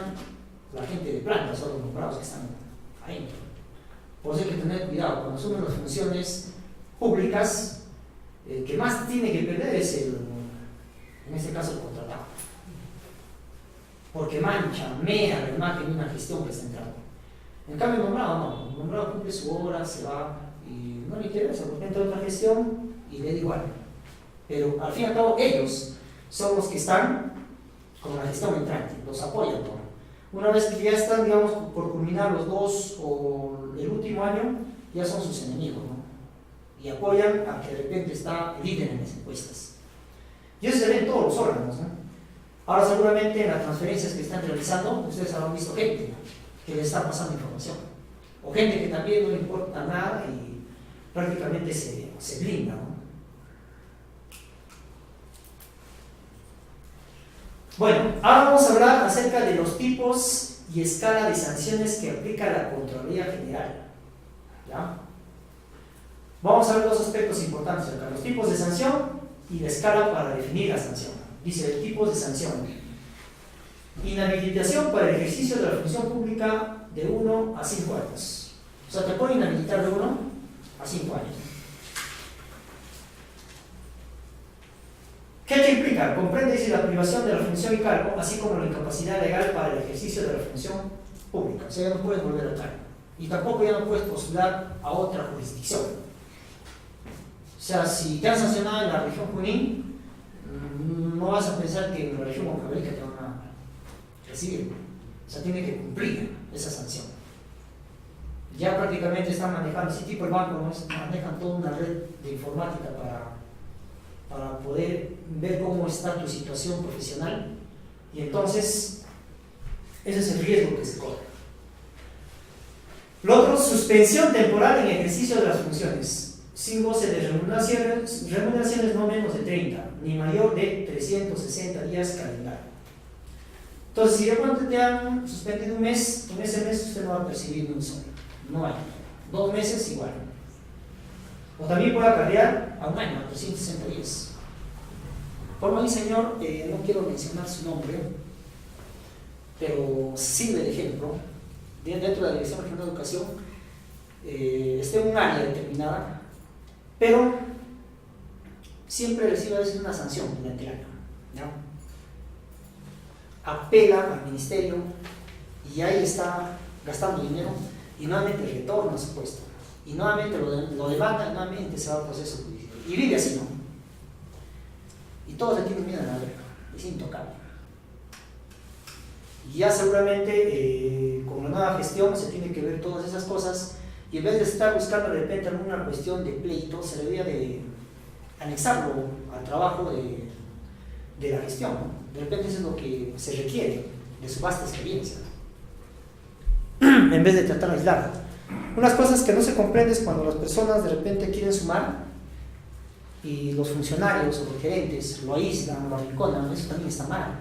la gente de planta, son los nombrados que están ahí. Por eso hay que tener cuidado. Cuando asumen las funciones públicas, el que más tiene que perder es en este caso el contratado. porque mancha, mea la imagen de una gestión que está entrando. En cambio, el nombrado no, el nombrado cumple su hora, se va y no le interesa, porque entra otra gestión y le da igual. Pero al fin y al cabo, ellos son los que están con la gestión entrante, los apoyan, ¿no? Una vez que ya están, digamos, por culminar los 2 o el último año, ya son sus enemigos, ¿no? Y apoyan a que de repente está líder en las encuestas. Y eso se ve en todos los órganos, ¿no? Ahora seguramente en las transferencias que están realizando, ustedes habrán visto gente, ¿no?, que les está pasando información. O gente que también no le importa nada y prácticamente se blinda, ¿no? Bueno, ahora vamos a hablar acerca de los tipos y escala de sanciones que aplica la Contraloría General. ¿Ya? Vamos a ver dos aspectos importantes acá: los tipos de sanción y la escala para definir la sanción. Dice, tipos de sanción: inhabilitación para el ejercicio de la función pública de 1 a 5 años. O sea, te pueden inhabilitar de 1 a 5 años. ¿Qué implica? Comprende, dice, la privación de la función y cargo, así como la incapacidad legal para el ejercicio de la función pública. O sea, ya no puedes volver al cargo. Y tampoco ya no puedes postular a otra jurisdicción. O sea, si te han sancionado en la región Junín, no vas a pensar que en la región Huancavelica te van a recibir. O sea, tiene que cumplir esa sanción. Ya prácticamente están manejando, ese tipo de banco, ¿no?, manejan toda una red de informática para poder ver cómo está tu situación profesional, y entonces ese es el riesgo que se corre. Lo otro, suspensión temporal en ejercicio de las funciones, sin goce de remuneraciones no menos de 30, ni mayor de 360 días calendario. Entonces, si de pronto te han suspendido un mes, en ese mes usted no va a percibir ni un solo, no hay. 2 meses igual. O también puede acarrear a un año, a 360 días. Forma un señor, no quiero mencionar su nombre, pero sirve de ejemplo, dentro de la Dirección Regional de Educación, está en un área determinada, pero siempre recibe a veces una sanción durante el año, ¿no? Apela al ministerio y ahí está gastando dinero y nuevamente retorna a su puesto. Y nuevamente lo demanda, nuevamente se va al proceso judicial. Y vive así, ¿no? Y todos le tienen miedo a la verga, es intocable. Y ya seguramente con la nueva gestión se tiene que ver todas esas cosas, y en vez de estar buscando de repente alguna cuestión de pleito, se debería de anexarlo al trabajo de la gestión, ¿no? De repente eso es lo que se requiere de su vasta experiencia, ¿no? En vez de tratar de aislarlo. Unas cosas que no se comprende es cuando las personas de repente quieren sumar y los funcionarios o los gerentes lo aíslan, lo arrinconan. Eso también está mal.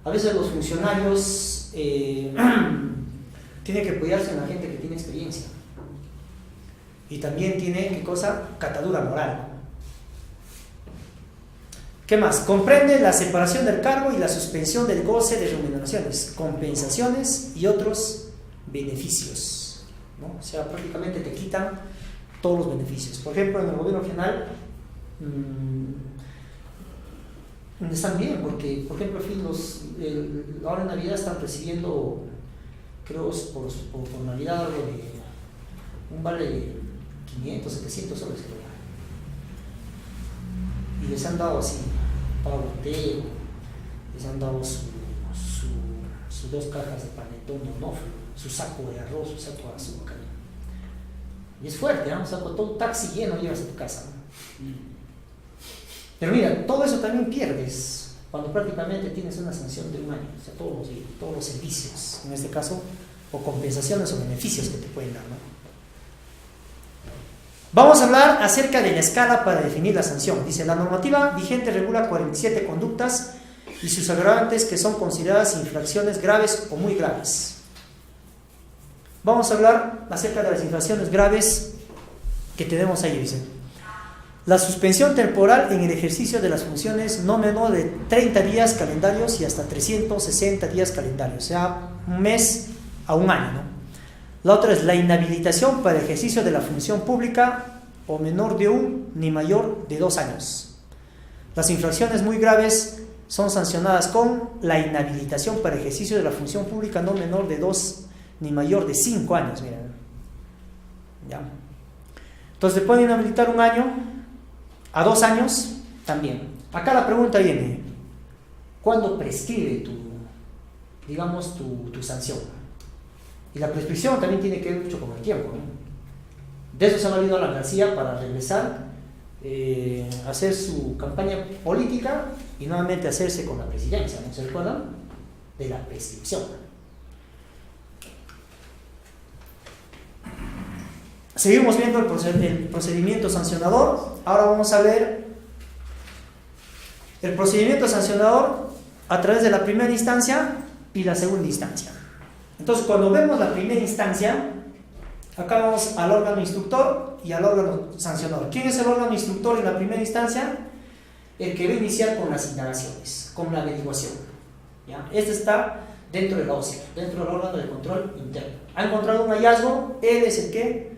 A veces los funcionarios tienen que apoyarse en la gente que tiene experiencia, y también tiene, ¿qué cosa?, catadura moral. ¿Qué más? Comprende la separación del cargo y la suspensión del goce de remuneraciones, compensaciones y otros beneficios, ¿no? O sea, prácticamente te quitan todos los beneficios. Por ejemplo, en el gobierno regional están bien, porque, por ejemplo, ahora en Navidad están recibiendo, creo, por Navidad algo de un vale de 500, 700 soles, creo. Y les han dado así, pago entero, les han dado sus 2 cajas de panetón Donofrio, su saco de arroz, su saco de azúcar. Y es fuerte, ¿no? O sea, con todo un taxi lleno llegas a tu casa, ¿no? Pero mira, todo eso también pierdes cuando prácticamente tienes una sanción de un año. O sea, todos los servicios, en este caso, o compensaciones o beneficios que te pueden dar, ¿no? Vamos a hablar acerca de la escala para definir la sanción. Dice, la normativa vigente regula 47 conductas y sus agravantes que son consideradas infracciones graves o muy graves. Vamos a hablar acerca de las infracciones graves que tenemos ahí. Dice, la suspensión temporal en el ejercicio de las funciones no menor de 30 días calendarios y hasta 360 días calendarios, o sea, un mes a un año, ¿no? La otra es la inhabilitación para el ejercicio de la función pública o menor de 1 ni mayor de 2 años. Las infracciones muy graves son sancionadas con la inhabilitación para ejercicio de la función pública no menor de 2 ni mayor de 5 años. Miren. ¿Ya? Entonces te pueden inhabilitar 1 año, a 2 años también. Acá la pregunta viene, ¿cuándo prescribe tu sanción? Y la prescripción también tiene que ver mucho con el tiempo, ¿no? De eso se ha valido Alan García para regresar, hacer su campaña política y nuevamente hacerse con la presidencia, ¿no se recuerdan? De la prescripción. Seguimos viendo el procedimiento sancionador. Ahora vamos a ver el procedimiento sancionador a través de la primera instancia y la segunda instancia. Entonces, cuando vemos la primera instancia, acá vamos al órgano instructor y al órgano sancionador. ¿Quién es el órgano instructor en la primera instancia? El que va a iniciar con las indagaciones, con la averiguación. ¿Ya? Este está dentro de la OCE, dentro del órgano de control interno. Ha encontrado un hallazgo, él es el que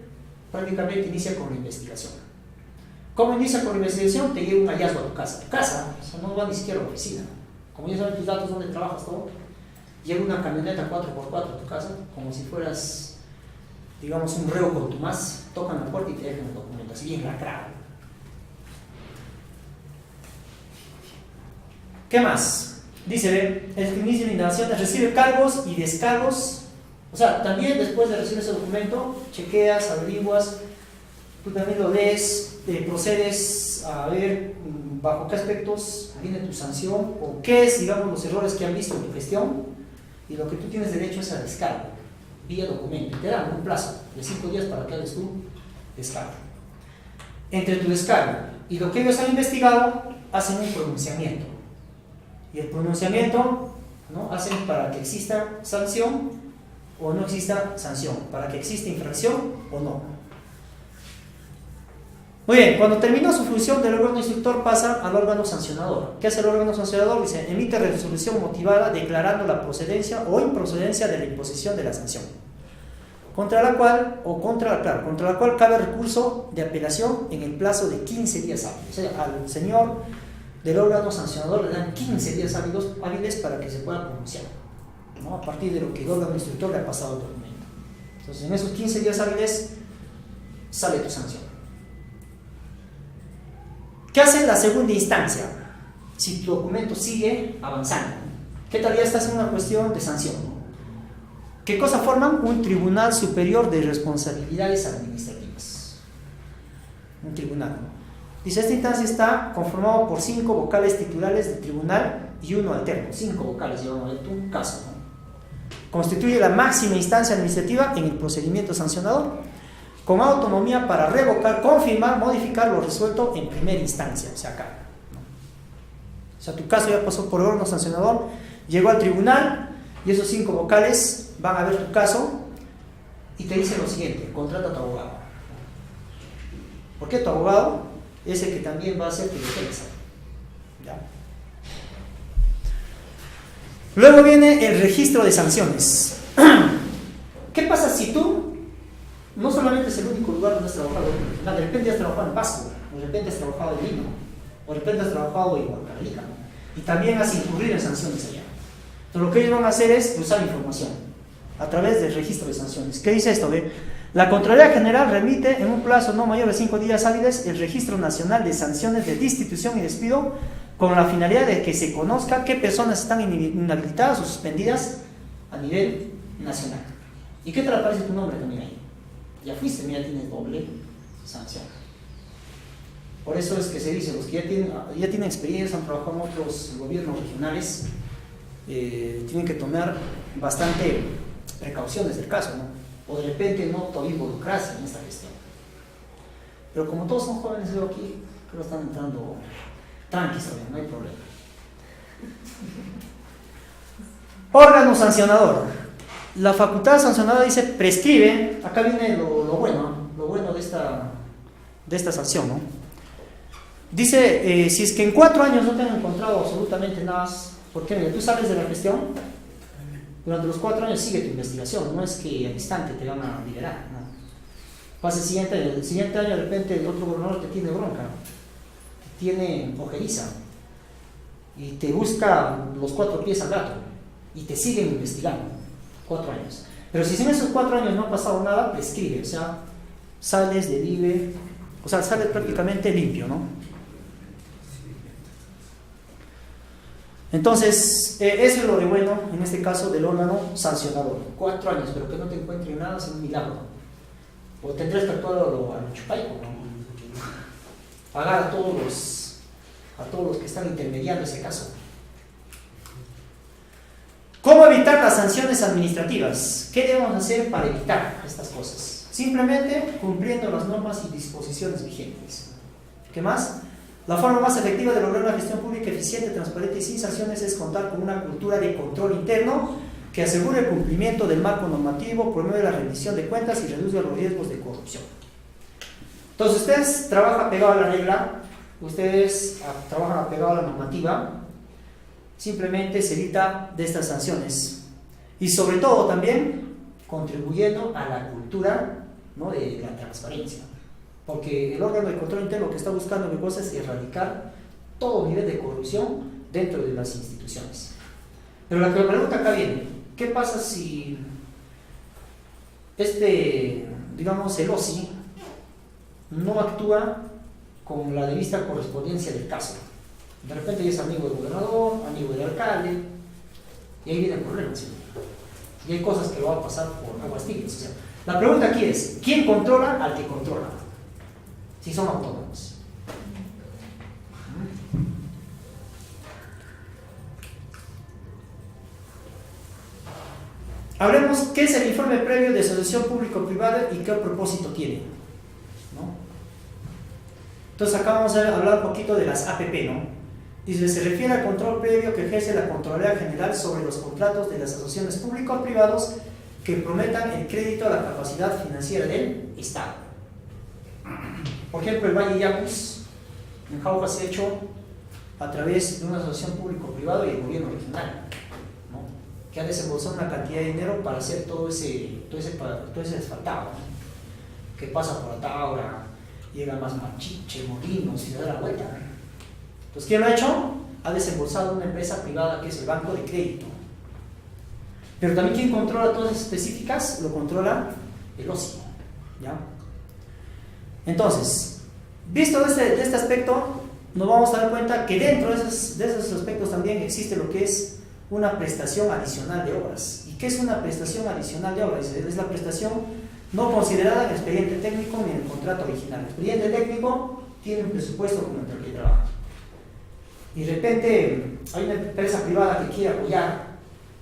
prácticamente inicia con la investigación. ¿Cómo inicia con la investigación? Te llega un hallazgo a tu casa. Tu casa, o sea, no va ni siquiera a la oficina. Como ya saben tus datos, dónde trabajas, todo. Llega una camioneta 4x4 a tu casa, como si fueras, digamos, un reo contumaz, tocan la puerta y te dejan el documento, así bien lacrado. ¿Qué más? Dice, el que inicia la indagación recibe cargos y descargos. O sea, también después de recibir ese documento, chequeas, averiguas, tú también lo lees, procedes a ver bajo qué aspectos viene tu sanción o qué es, digamos, los errores que han visto en tu gestión, y lo que tú tienes derecho es a descargo vía documento. Te dan un plazo de 5 días para que hagas tu descargo. Entre tu descargo y lo que ellos han investigado, hacen un pronunciamiento. Y el pronunciamiento, ¿no?, hacen para que exista sanción o no exista sanción, para que exista infracción o no. Muy bien, cuando termina su función del órgano instructor pasa al órgano sancionador. ¿Qué hace el órgano sancionador? Dice, emite resolución motivada declarando la procedencia o improcedencia de la imposición de la sanción, contra la cual cabe recurso de apelación en el plazo de 15 días hábiles. O sea, al señor del órgano sancionador le dan 15 días hábiles para que se pueda pronunciar, ¿no?, a partir de lo que el órgano instructor le ha pasado el documento. Entonces, en esos 15 días hábiles sale tu sanción. ¿Qué hace en la segunda instancia? Si tu documento sigue avanzando, ¿qué tal? Ya estás en una cuestión de sanción, ¿no? ¿Qué cosa forman? Un tribunal superior de responsabilidades administrativas. Un tribunal, ¿no? Dice, esta instancia está conformado por 5 vocales titulares del tribunal y 1 alterno. 5 vocales llevan a tu caso, ¿no? Constituye la máxima instancia administrativa en el procedimiento sancionador, con autonomía para revocar, confirmar, modificar lo resuelto en primera instancia, o sea, acá, ¿no? O sea, tu caso ya pasó por el órgano sancionador, llegó al tribunal y esos 5 vocales van a ver tu caso y te dicen lo siguiente: contrata a tu abogado. ¿Por qué tu abogado? Es el que también va a hacer tu defensa. ¿Ya? Luego viene el registro de sanciones. ¿Qué pasa si tú no solamente es el único lugar donde has trabajado? De repente has trabajado en Pasco, o de repente has trabajado en Lima, o de repente has trabajado en Huancavelica, ¿no?, y también has incurrido en sanciones allá. Entonces lo que ellos van a hacer es cruzar información a través del registro de sanciones. ¿Qué dice esto? La Contraloría General remite en un plazo no mayor de 5 días hábiles el Registro Nacional de Sanciones de Destitución y Despido, con la finalidad de que se conozca qué personas están inhabilitadas o suspendidas a nivel nacional. ¿Y qué te le aparece tu nombre también ahí? Ya fuiste, mira, tienes doble sanción. Por eso es que se dice, los que ya tienen experiencia, han trabajado en otros gobiernos regionales, tienen que tomar bastante precauciones del caso, ¿no? O de repente no todavía involucrarse en esta gestión. Pero como todos son jóvenes, veo aquí, creo que están entrando tranquilos, no hay problema. Órgano sancionador. La facultad sancionadora dice, prescribe. Acá viene lo bueno de esta sanción, ¿no? Dice, si es que en 4 años no te han encontrado absolutamente nada, porque tú sales de la gestión, durante los 4 años sigue tu investigación, no es que al instante te van a liberar, ¿no? Pasa el siguiente año, de repente el otro gobernador te tiene bronca, te tiene ojeriza, y te busca los 4 pies al gato y te siguen investigando 4 años. Pero si en esos 4 años no ha pasado nada, prescribe, o sea, sales de libre, o sea, sales prácticamente limpio, ¿no? Entonces, eso es lo de bueno, en este caso, del órgano sancionador. 4 años, pero que no te encuentren nada es un milagro. O tendrás que actuar a lo chupaico, ¿no? Pagar a todos los que están intermediando ese caso. ¿Cómo evitar las sanciones administrativas? ¿Qué debemos hacer para evitar estas cosas? Simplemente cumpliendo las normas y disposiciones vigentes. ¿Qué más? La forma más efectiva de lograr una gestión pública eficiente, transparente y sin sanciones es contar con una cultura de control interno que asegure el cumplimiento del marco normativo, promueve la rendición de cuentas y reduzca los riesgos de corrupción. Entonces, ustedes trabajan pegado a la regla, ustedes trabajan apegado a la normativa, simplemente se evita de estas sanciones. Y sobre todo también contribuyendo a la cultura, ¿no?, de la transparencia. Porque el órgano de control interno lo que está buscando es erradicar todo nivel de corrupción dentro de las instituciones. Pero la pregunta acá viene, ¿qué pasa si digamos, el OSI no actúa con la debida correspondencia del caso? De repente ya es amigo del gobernador, amigo del alcalde, y ahí viene el problema, ¿sí? Y hay cosas que lo van a pasar por aguas tibias. O sea, la pregunta aquí es, ¿quién controla al que controla? Si son autónomos. Hablemos qué es el informe previo de asociación público-privada y qué propósito tiene, ¿no? Entonces acá vamos a hablar un poquito de las APP, ¿no? Dice, se refiere al control previo que ejerce la Contraloría General sobre los contratos de las asociaciones público-privados que prometan el crédito a la capacidad financiera del Estado. Por ejemplo, el Valle Yacus en Jauja se ha hecho a través de una asociación público-privado y el gobierno regional, ¿no?, que ha desembolsado una cantidad de dinero para hacer todo ese asfaltado, ¿no?, que pasa por Ataura, llega más Machiche, Molinos y se da la vuelta, ¿no? Entonces, ¿quién lo ha hecho? Ha desembolsado una empresa privada que es el Banco de Crédito. Pero también, ¿quién controla todas las específicas? Lo controla el OSI, ¿ya? Entonces, visto de este aspecto, nos vamos a dar cuenta que dentro de esos aspectos también existe lo que es una prestación adicional de obras. ¿Y qué es una prestación adicional de obras? Es la prestación no considerada en el expediente técnico ni en el contrato original. El expediente técnico tiene un presupuesto con el que trabaja. Y de repente hay una empresa privada que quiere apoyar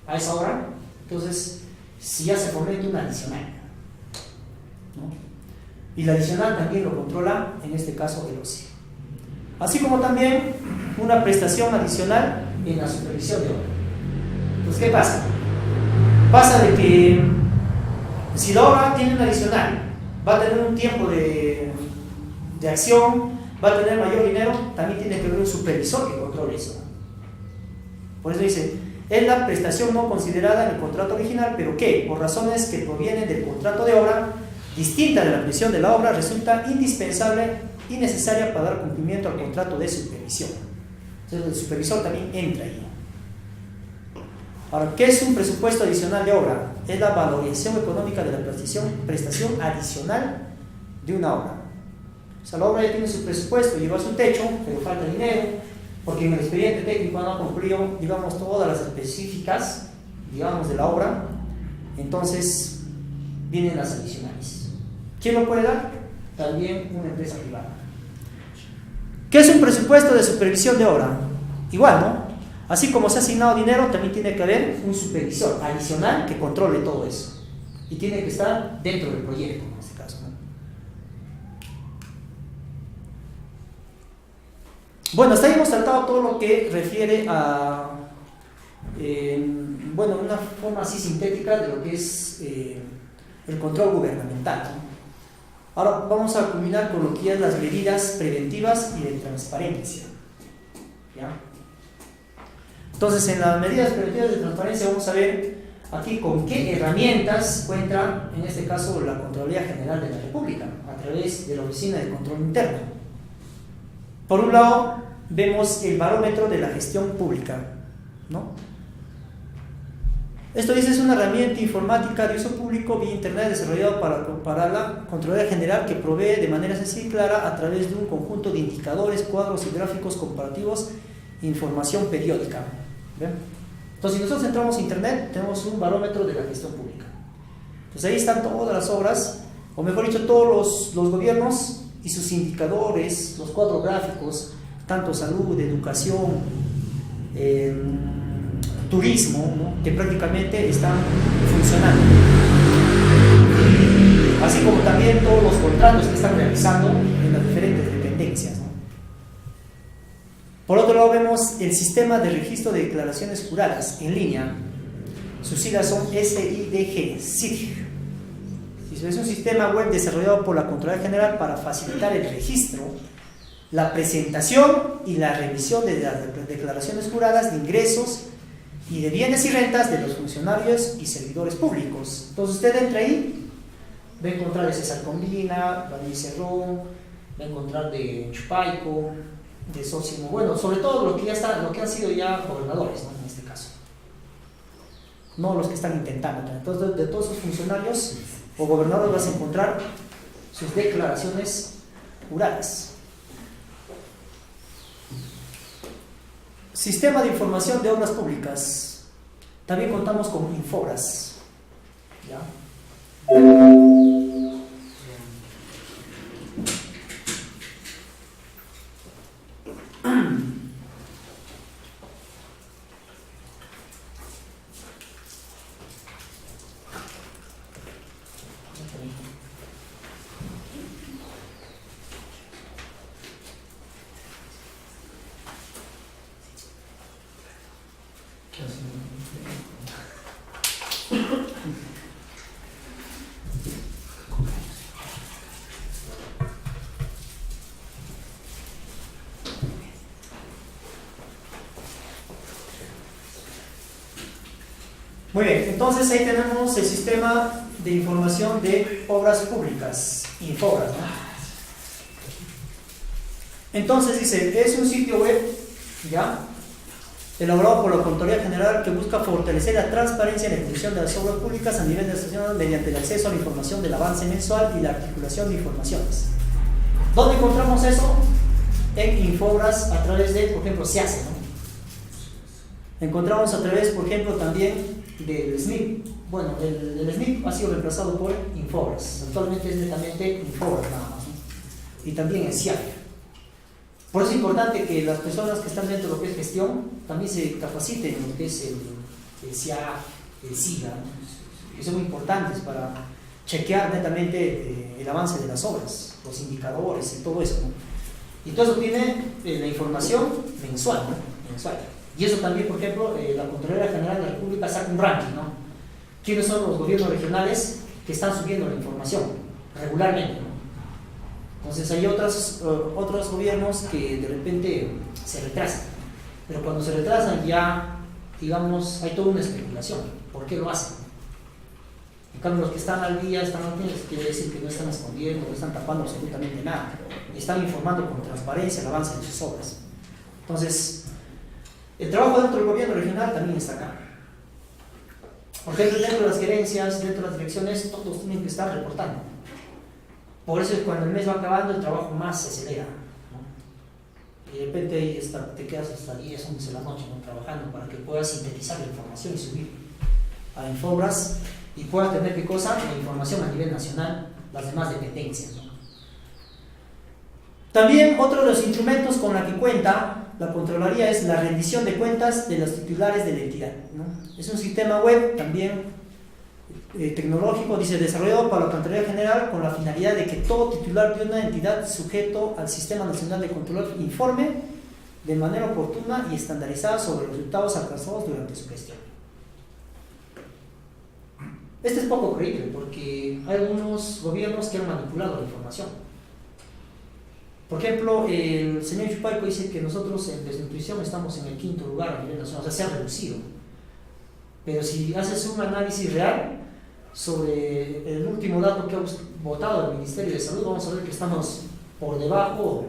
a esa obra, entonces si ya se fomenta una adicional, ¿no? Y la adicional también lo controla, en este caso, el OSI. Así como también una prestación adicional en la supervisión de obra. Entonces, ¿qué pasa? Pasa de que si la obra tiene una adicional, va a tener un tiempo de acción, va a tener mayor dinero, también tiene que haber un supervisor que controle eso. Por eso dice, es la prestación no considerada en el contrato original, pero que, por razones que provienen del contrato de obra, distinta de la previsión de la obra, resulta indispensable y necesaria para dar cumplimiento al contrato de supervisión. Entonces el supervisor también entra ahí. Ahora, ¿qué es un presupuesto adicional de obra? Es la valorización económica de la prestación adicional de una obra. O sea, la obra ya tiene su presupuesto, llegó a su techo, pero falta dinero, porque en el expediente técnico no ha cumplido, digamos, todas las específicas, digamos, de la obra. Entonces vienen las adicionales. ¿Quién lo puede dar? También una empresa privada. ¿Qué es un presupuesto de supervisión de obra? Igual, ¿no? Así como se ha asignado dinero, también tiene que haber un supervisor adicional que controle todo eso. Y tiene que estar dentro del proyecto, en este caso, ¿no? Bueno, hasta ahí hemos tratado todo lo que refiere a, bueno, una forma así sintética de lo que es el control gubernamental, ¿no? Ahora vamos a culminar con lo que es las medidas preventivas y de transparencia, ¿ya? Entonces, en las medidas preventivas de transparencia vamos a ver aquí con qué herramientas cuenta, en este caso, la Contraloría General de la República, a través de la Oficina de Control Interno. Por un lado, vemos el barómetro de la gestión pública, ¿no? Esto dice, es una herramienta informática de uso público vía internet desarrollada para la Contraloría General, que provee de manera sencilla y clara, a través de un conjunto de indicadores, cuadros y gráficos comparativos, información periódica. ¿Ven? Entonces, si nosotros entramos a internet, tenemos un barómetro de la gestión pública. Entonces ahí están todas las obras, o mejor dicho, todos los gobiernos y sus indicadores, los cuadros gráficos, tanto salud, educación, turismo, ¿no? Que prácticamente están funcionando. Así como también todos los contratos que están realizando en las diferentes dependencias, ¿no? Por otro lado, vemos el sistema de registro de declaraciones juradas en línea. Sus siglas son SIDG, SIDG. Es un sistema web desarrollado por la Contraloría General para facilitar el registro, la presentación y la revisión de las declaraciones juradas de ingresos y de bienes y rentas de los funcionarios y servidores públicos. Entonces usted entra ahí, va a encontrar de César Combina, Daniel Cerrón, va a encontrar de Chupaico, de Sósimo, bueno, sobre todo lo que han sido ya gobernadores, ¿no? En este caso. No los que están intentando. Entonces, de todos esos funcionarios o gobernadores vas a encontrar sus declaraciones juradas. Sistema de información de obras públicas. También contamos con Infobras. ¿Ya? Muy bien, entonces ahí tenemos el sistema de información de obras públicas, Infobras, ¿no? Entonces dice, es un sitio web, ¿ya?, elaborado por la Contraloría General, que busca fortalecer la transparencia en la ejecución de las obras públicas a nivel nacional mediante el acceso a la información del avance mensual y la articulación de informaciones. ¿Dónde encontramos eso? En Infobras, a través de, por ejemplo, SEACE, ¿no? Encontramos a través, por ejemplo, también del SNIP. Bueno, el SNIP ha sido reemplazado por Infobras. Actualmente es netamente Infobras nada más, ¿no? Y también el SIAC. Por eso es importante que las personas que están dentro de lo que es gestión también se capaciten en lo que es el SIAC, el SIGA, ¿no? Que son muy importantes para chequear netamente el avance de las obras, los indicadores y todo eso, ¿no? Y todo eso tiene la información mensual, ¿no? Mensual. Y eso también, por ejemplo, la Contraloría General de la República saca un ranking, ¿no? ¿Quiénes son los gobiernos regionales que están subiendo la información regularmente, ¿no? Entonces hay otros gobiernos que de repente se retrasan, pero cuando se retrasan ya, digamos, hay toda una especulación. ¿Por qué lo hacen? En cambio, los que están al día, están al día, quiere decir que no están escondiendo, no están tapando absolutamente nada, y están informando con transparencia el avance de sus obras. Entonces, el trabajo dentro del gobierno regional también está acá. Por ejemplo, dentro de las gerencias, dentro de las direcciones, todos tienen que estar reportando. Por eso es cuando el mes va acabando, el trabajo más se acelera, ¿no? Y de repente ahí te quedas hasta 10, 11 de la noche, ¿no?, trabajando para que puedas sintetizar la información y subir a Infobras y puedas tener qué cosa, la información a nivel nacional, las demás dependencias, ¿no? También otro de los instrumentos con la que cuenta la Contraloría es la rendición de cuentas de los titulares de la entidad, ¿no? Es un sistema web también tecnológico, dice, desarrollado para la Contraloría General con la finalidad de que todo titular de una entidad sujeto al Sistema Nacional de Control informe de manera oportuna y estandarizada sobre los resultados alcanzados durante su gestión. Este es poco creíble porque hay algunos gobiernos que han manipulado la información. Por ejemplo, el señor Chupaico dice que nosotros en desnutrición estamos en el 5º lugar a nivel nacional, o sea, se ha reducido. Pero si haces un análisis real sobre el último dato que ha votado el Ministerio de Salud, vamos a ver que estamos por debajo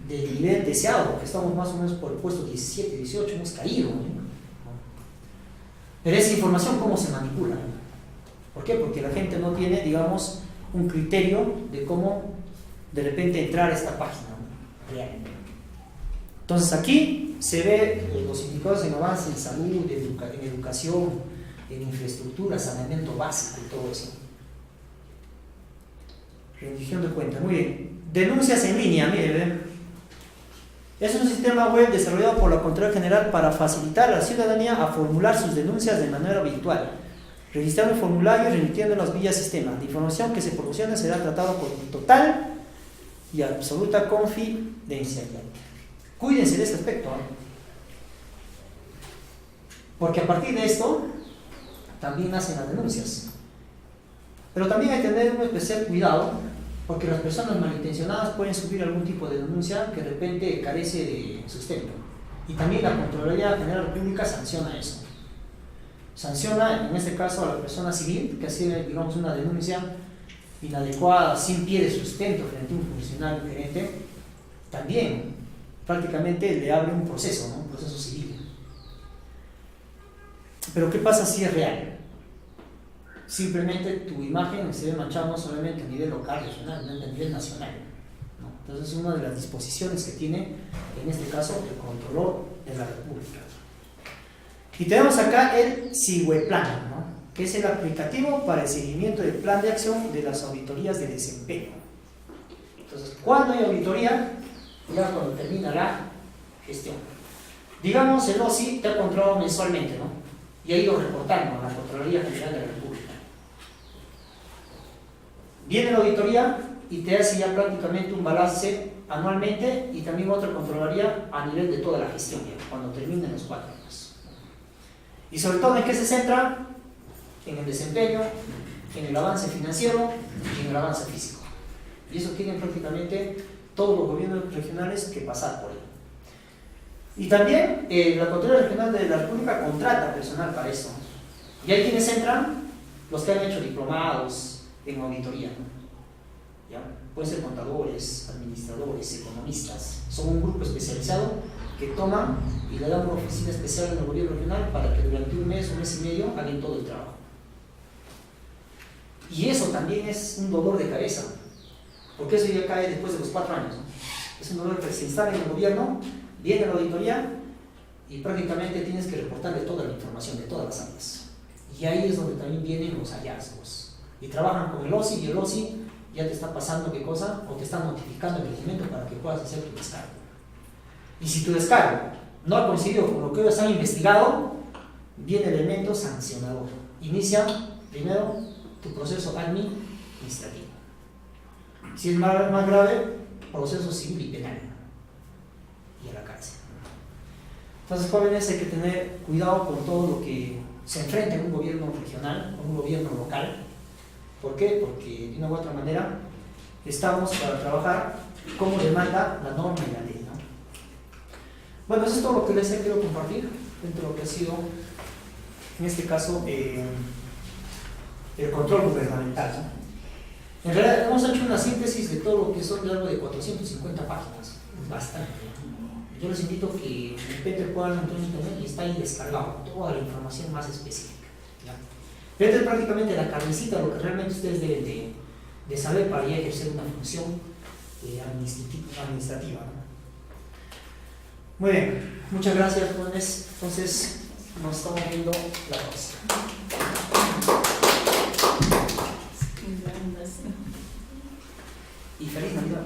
del nivel deseado, que estamos más o menos por el puesto 17, 18, hemos caído, ¿no? Pero esa información, ¿cómo se manipula? ¿Por qué? Porque la gente no tiene, digamos, un criterio de cómo de repente entrar a esta página, ¿no? Real. Entonces aquí se ve los indicadores en avance en salud, en educación, en infraestructura, saneamiento básico y todo eso. Rendición de cuentas, muy bien. Denuncias en línea, miren. Es un sistema web desarrollado por la Contraloría General para facilitar a la ciudadanía a formular sus denuncias de manera virtual, registrando el formulario y remitiéndolas vía sistema. La información que se proporcione será tratada con total y absoluta confidencialidad. Cuídense de este aspecto, ¿eh? Porque a partir de esto también hacen las denuncias. Pero también hay que tener un especial cuidado, porque las personas malintencionadas pueden subir algún tipo de denuncia que de repente carece de sustento. Y también la Contraloría General de la República sanciona eso. Sanciona, en este caso, a la persona civil que hace, digamos, una denuncia inadecuada, sin pie de sustento frente a un funcionario gerente. También prácticamente le abre un proceso, ¿no? Un proceso civil. Pero ¿qué pasa si es real? Simplemente tu imagen se ve manchada no solamente a nivel local, regional, sino a nivel nacional, ¿no? Entonces es una de las disposiciones que tiene, en este caso, el Contralor de la República. Y tenemos acá el CIWEPLAN, ¿no? Que es el aplicativo para el seguimiento del plan de acción de las auditorías de desempeño. Entonces, ¿cuándo hay auditoría? Ya cuando termina la gestión. Digamos, el OSI te ha controlado mensualmente, ¿no? Y ha ido reportando a la Contraloría General de la República. Viene la auditoría y te hace ya prácticamente un balance anualmente y también otra Contraloría a nivel de toda la gestión, ya, cuando terminen los 4 años. Y sobre todo, ¿en qué se centra? En el desempeño, en el avance financiero y en el avance físico. Y eso tienen prácticamente todos los gobiernos regionales que pasar por ello. Y también la Contraloría Regional de la República contrata personal para eso. Y ahí quienes entran, los que han hecho diplomados en auditoría, ¿no? ¿Ya? Pueden ser contadores, administradores, economistas. Son un grupo especializado que toman y le dan una oficina especial en el gobierno regional para que durante un mes y medio hagan todo el trabajo. Y eso también es un dolor de cabeza, porque eso ya cae después de los 4 años, ¿no? Es un dolor que se instala en el gobierno, viene la auditoría y prácticamente tienes que reportarle toda la información de todas las áreas. Y ahí es donde también vienen los hallazgos. Y trabajan con el OSI y el OSI ya te está pasando qué cosa, o te está notificando el documento para que puedas hacer tu descargo. Y si tu descargo no ha coincidido con lo que ellos han investigado, viene el elemento sancionador. Inicia primero tu proceso administrativo. Si es más grave, proceso civil y penal. Y a la cárcel. Entonces, jóvenes, hay que tener cuidado con todo lo que se enfrenta en un gobierno regional, o un gobierno local. ¿Por qué? Porque de una u otra manera estamos para trabajar como demanda la norma y la ley, ¿no? Bueno, eso es todo lo que les he querido compartir dentro de lo que ha sido, en este caso, el control gubernamental, ¿no? En realidad hemos hecho una síntesis de todo lo que son algo de 450 páginas, bastante. Yo les invito a que de repente puedan entrar en internet y está ahí descargado toda la información más específica, ¿ya? Pero esta es prácticamente la carnecita, lo que realmente ustedes deben de saber para ya ejercer una función administrativa, ¿no? Muy bien, muchas gracias, jóvenes. Entonces, nos estamos viendo la próxima. Y feliz Navidad.